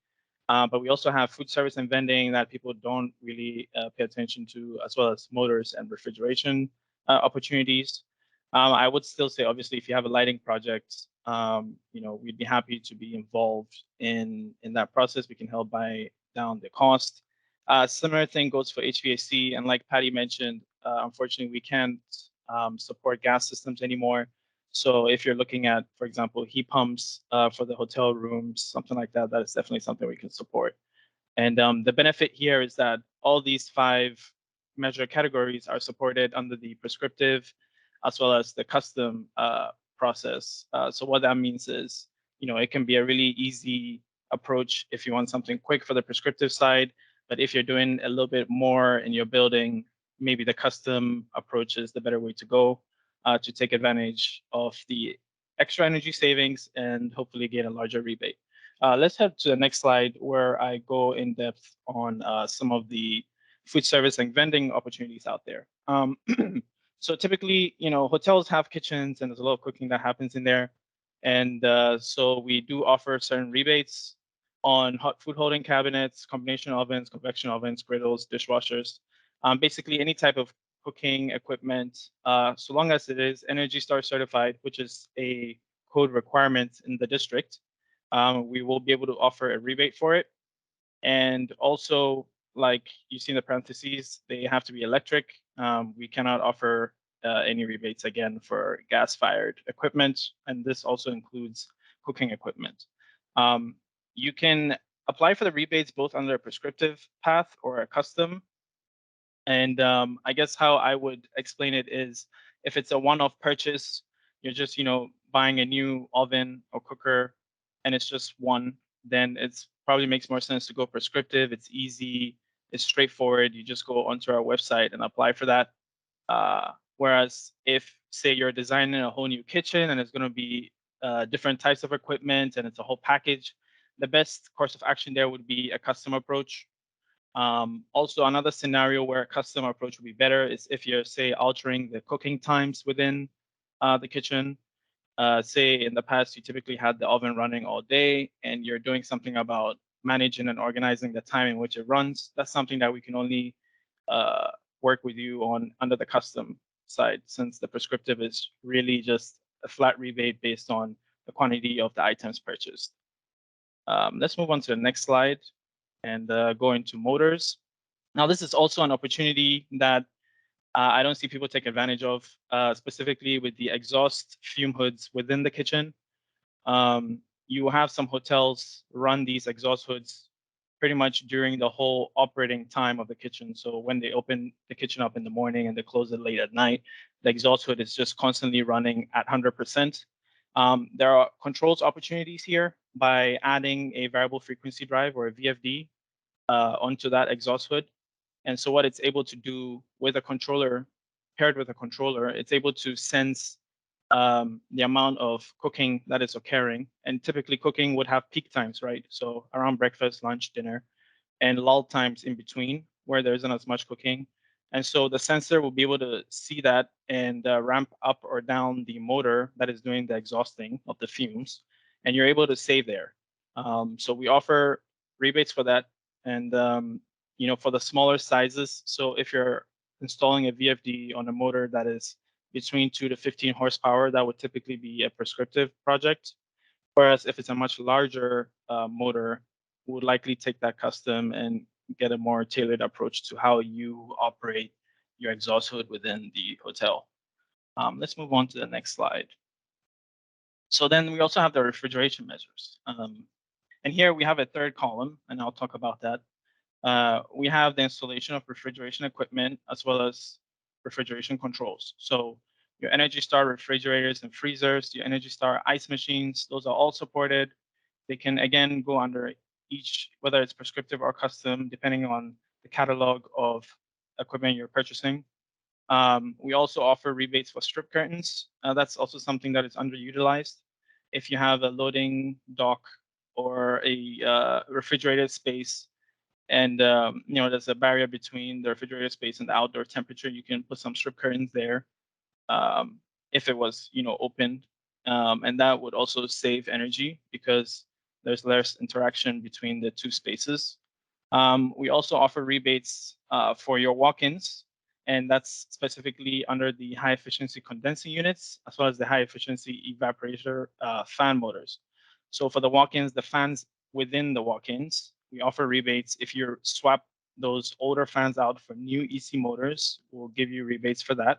[SPEAKER 7] but we also have food service and vending that people don't really pay attention to, as well as motors and refrigeration opportunities. I would still say, obviously, if you have a lighting project, we'd be happy to be involved in that process. We can help buy down the cost. Similar thing goes for HVAC, and like Patty mentioned, unfortunately, we can't support gas systems anymore. So if you're looking at, for example, heat pumps for the hotel rooms, something like that, that is definitely something we can support. And the benefit here is that all these 5 measure categories are supported under the prescriptive as well as the custom process. So what that means is, it can be a really easy approach if you want something quick for the prescriptive side. But if you're doing a little bit more in your building, maybe the custom approach is the better way to go to take advantage of the extra energy savings and hopefully get a larger rebate. Let's head to the next slide where I go in depth on some of the food service and vending opportunities out there. So typically, hotels have kitchens and there's a lot of cooking that happens in there. And so we do offer certain rebates on hot food holding cabinets, combination ovens, convection ovens, griddles, dishwashers, basically any type of cooking equipment, so long as it is Energy Star certified, which is a code requirement in the district. We will be able to offer a rebate for it. And also, like you see in the parentheses, they have to be electric. We cannot offer any rebates again for gas-fired equipment, and this also includes cooking equipment. You can apply for the rebates both under a prescriptive path or a custom. And I guess how I would explain it is if it's a one-off purchase, you're just, buying a new oven or cooker and it's just one, then it's probably makes more sense to go prescriptive. It's easy, it's straightforward. You just go onto our website and apply for that. Whereas if, say, you're designing a whole new kitchen and it's going to be different types of equipment and it's a whole package, the best course of action there would be a custom approach. Also, another scenario where a custom approach would be better is if you're, say, altering the cooking times within the kitchen. Say in the past, you typically had the oven running all day and you're doing something about managing and organizing the time in which it runs. That's something that we can only work with you on under the custom side, since the prescriptive is really just a flat rebate based on the quantity of the items purchased. Let's move on to the next slide and go into motors. Now, this is also an opportunity that I don't see people take advantage of, specifically with the exhaust fume hoods within the kitchen. You have some hotels run these exhaust hoods pretty much during the whole operating time of the kitchen. So when they open the kitchen up in the morning and they close it late at night, the exhaust hood is just constantly running at 100%. There are controls opportunities here by adding a variable frequency drive or a VFD onto that exhaust hood. And so what it's able to do with a controller, paired with a controller, it's able to sense the amount of cooking that is occurring. And typically cooking would have peak times, right? So around breakfast, lunch, dinner, and lull times in between where there isn't as much cooking. And so the sensor will be able to see that and ramp up or down the motor that is doing the exhausting of the fumes. And you're able to save there. So we offer rebates for that. And for the smaller sizes. So if you're installing a VFD on a motor that is between 2 to 15 horsepower, that would typically be a prescriptive project. Whereas if it's a much larger motor, we would likely take that custom and get a more tailored approach to how you operate your exhaust hood within the hotel. Let's move on to the next slide. So then we also have the refrigeration measures. And here we have a third column, and I'll talk about that. We have the installation of refrigeration equipment as well as refrigeration controls. So your Energy Star refrigerators and freezers, your Energy Star ice machines, those are all supported. They can, again, go under each, whether it's prescriptive or custom, depending on the catalog of equipment you're purchasing. We also offer rebates for strip curtains. That's also something that is underutilized. If you have a loading dock or a refrigerated space, and there's a barrier between the refrigerator space and the outdoor temperature, you can put some strip curtains there if it was open, and that would also save energy because there's less interaction between the two spaces. We also offer rebates for your walk-ins, and that's specifically under the high efficiency condensing units as well as the high efficiency evaporator fan motors. So for the walk-ins, the fans within the walk-ins, we offer rebates. If you swap those older fans out for new EC motors, we'll give you rebates for that.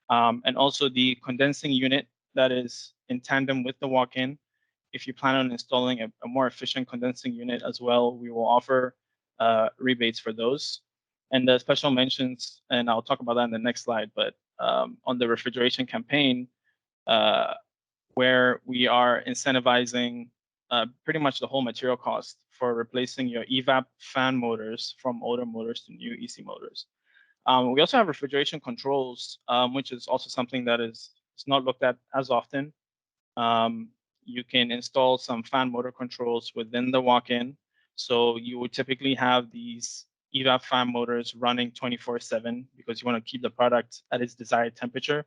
[SPEAKER 7] And also the condensing unit that is in tandem with the walk-in. If you plan on installing a more efficient condensing unit as well, we will offer rebates for those. And the special mentions, and I'll talk about that in the next slide, but on the refrigeration campaign, where we are incentivizing pretty much the whole material cost for replacing your evap fan motors from older motors to new EC motors. We also have refrigeration controls, which is also something that is not looked at as often. you can install some fan motor controls within the walk-in. So you would typically have these evap fan motors running 24/7 because you want to keep the product at its desired temperature.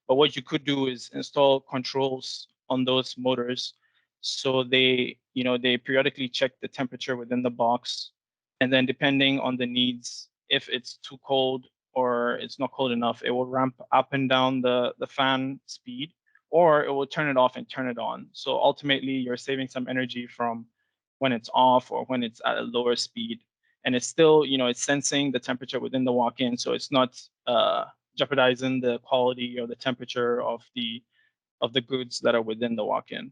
[SPEAKER 7] But what you could do is install controls on those motors so they periodically check the temperature within the box. And then depending on the needs, if it's too cold or it's not cold enough, it will ramp up and down the fan speed, or it will turn it off and turn it on. So ultimately, you're saving some energy from when it's off or when it's at a lower speed. And it's still, it's sensing the temperature within the walk-in, so it's not jeopardizing the quality or the temperature of the goods that are within the walk-in.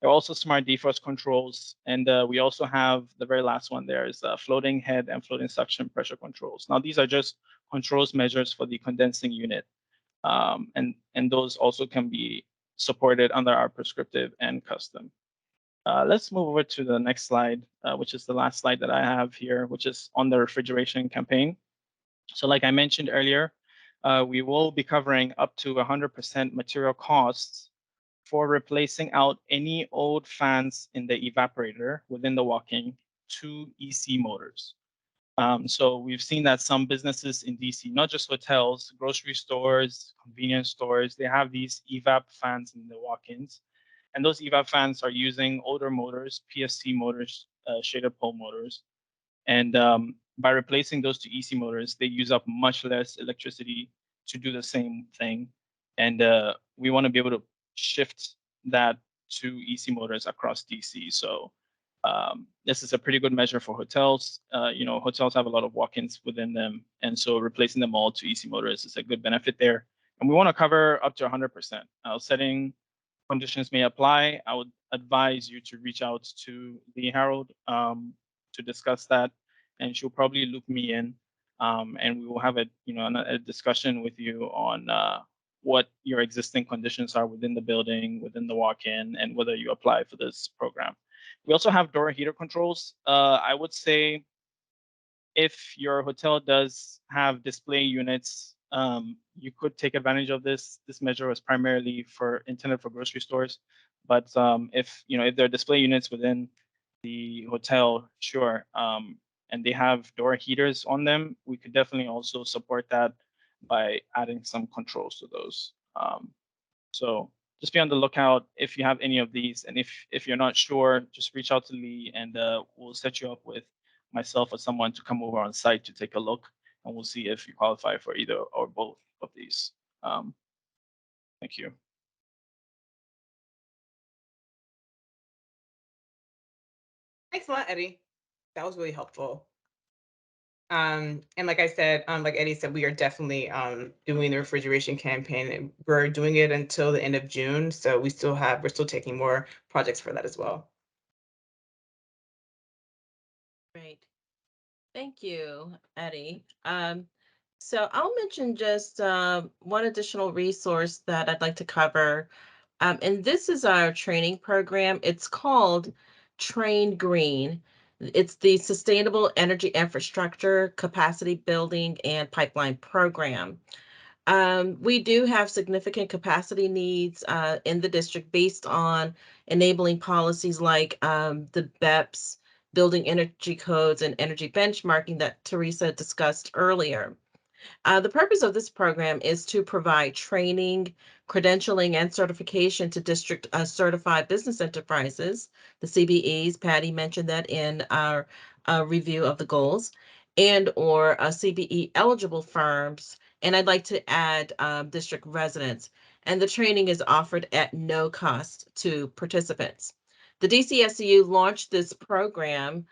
[SPEAKER 7] There are also smart defrost controls, and we also have the very last one there is floating head and floating suction pressure controls. Now, these are just controls measures for the condensing unit, and those also can be supported under our prescriptive and custom. Let's move over to the next slide, which is the last slide that I have here, which is on the refrigeration campaign. So like I mentioned earlier, we will be covering up to 100% material costs for replacing out any old fans in the evaporator within the walk-in to EC motors. So we've seen that some businesses in DC, not just hotels, grocery stores, convenience stores, they have these evap fans in the walk-ins. And those evap fans are using older motors, PSC motors, shaded pole motors. And by replacing those to EC motors, they use up much less electricity to do the same thing. And we want to be able to shift that to EC motors across DC. So this is a pretty good measure for hotels. Hotels have a lot of walk-ins within them. And so replacing them all to EC motors is a good benefit there. And we want to cover up to 100%. Setting conditions may apply. I would advise you to reach out to Lee Harold to discuss that, and she'll probably loop me in, and we will have a discussion with you on what your existing conditions are within the building, within the walk-in, and whether you apply for this program. We also have door heater controls. I would say if your hotel does have display units, you could take advantage of this. This measure was primarily intended for grocery stores, but if there are display units within the hotel, sure, and they have door heaters on them, we could definitely also support that by adding some controls to those. So just be on the lookout if you have any of these, and if you're not sure, just reach out to Lee, and we'll set you up with myself or someone to come over on site to take a look, and we'll see if you qualify for either or both of these. Thank you.
[SPEAKER 2] Thanks a lot, Eddie. That was really helpful. And like I said, like Eddie said, we are definitely doing the refrigeration campaign, and we're doing it until the end of June. So we're still taking more projects for that as well.
[SPEAKER 1] Great. Thank you, Eddie. So I'll mention just one additional resource that I'd like to cover. And this is our training program. It's called Train Green. It's the Sustainable Energy Infrastructure Capacity Building and Pipeline Program. We do have significant capacity needs in the district based on enabling policies like the BEPS, building energy codes, and energy benchmarking that Teresa discussed earlier. The purpose of this program is to provide training, credentialing, and certification to district certified business enterprises, the CBEs. Patty mentioned that in our review of the goals, and or CBE eligible firms. And I'd like to add district residents. And the training is offered at no cost to participants. The DCSEU launched this program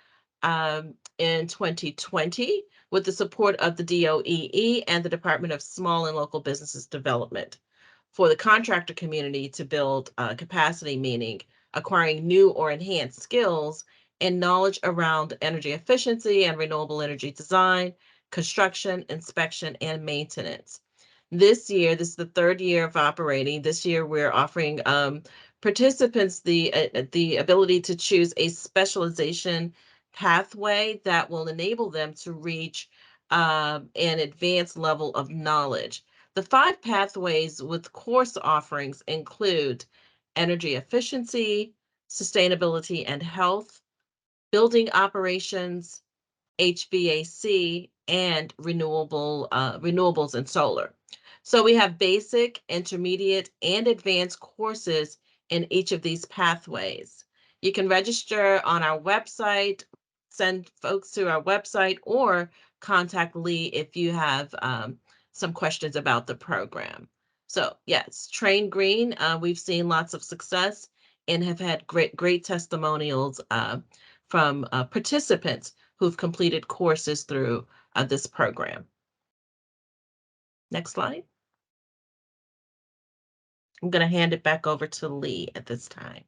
[SPEAKER 1] in 2020 with the support of the DOEE and the Department of Small and Local Businesses Development for the contractor community to build capacity, meaning acquiring new or enhanced skills and knowledge around energy efficiency and renewable energy design, construction, inspection, and maintenance. This year, this is the third year of operating. This year, we're offering participants the ability to choose a specialization pathway that will enable them to reach an advanced level of knowledge. The 5 pathways with course offerings include energy efficiency, sustainability and health, building operations, HVAC, and renewables and solar. So we have basic, intermediate, and advanced courses in each of these pathways. You can register on our website, send folks to our website, or contact Lee if you have some questions about the program. So yes, Train Green, we've seen lots of success and have had great testimonials from participants who've completed courses through this program. Next slide. I'm going to hand it back over to Lee at this time.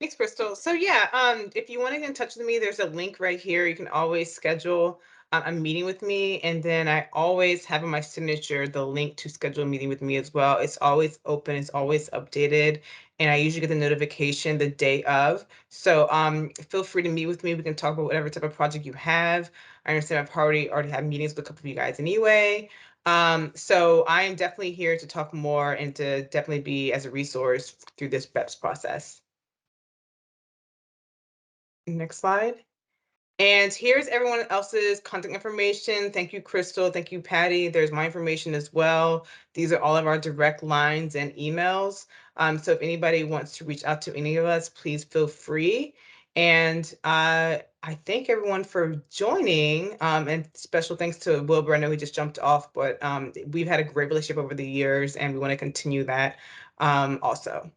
[SPEAKER 2] Thanks, Crystal. So yeah, if you want to get in touch with me, there's a link right here. You can always schedule a meeting with me. And then I always have in my signature the link to schedule a meeting with me as well. It's always open, it's always updated. And I usually get the notification the day of. So feel free to meet with me. We can talk about whatever type of project you have. I understand I've already had meetings with a couple of you guys anyway. So I am definitely here to talk more and to definitely be as a resource through this BEPS process. Next slide. And here's everyone else's contact information. Thank you, Crystal. Thank you, Patty. There's my information as well. These are all of our direct lines and emails. So if anybody wants to reach out to any of us, please feel free. And I thank everyone for joining. And special thanks to Wilbur. I know he just jumped off, but we've had a great relationship over the years, and we want to continue that also.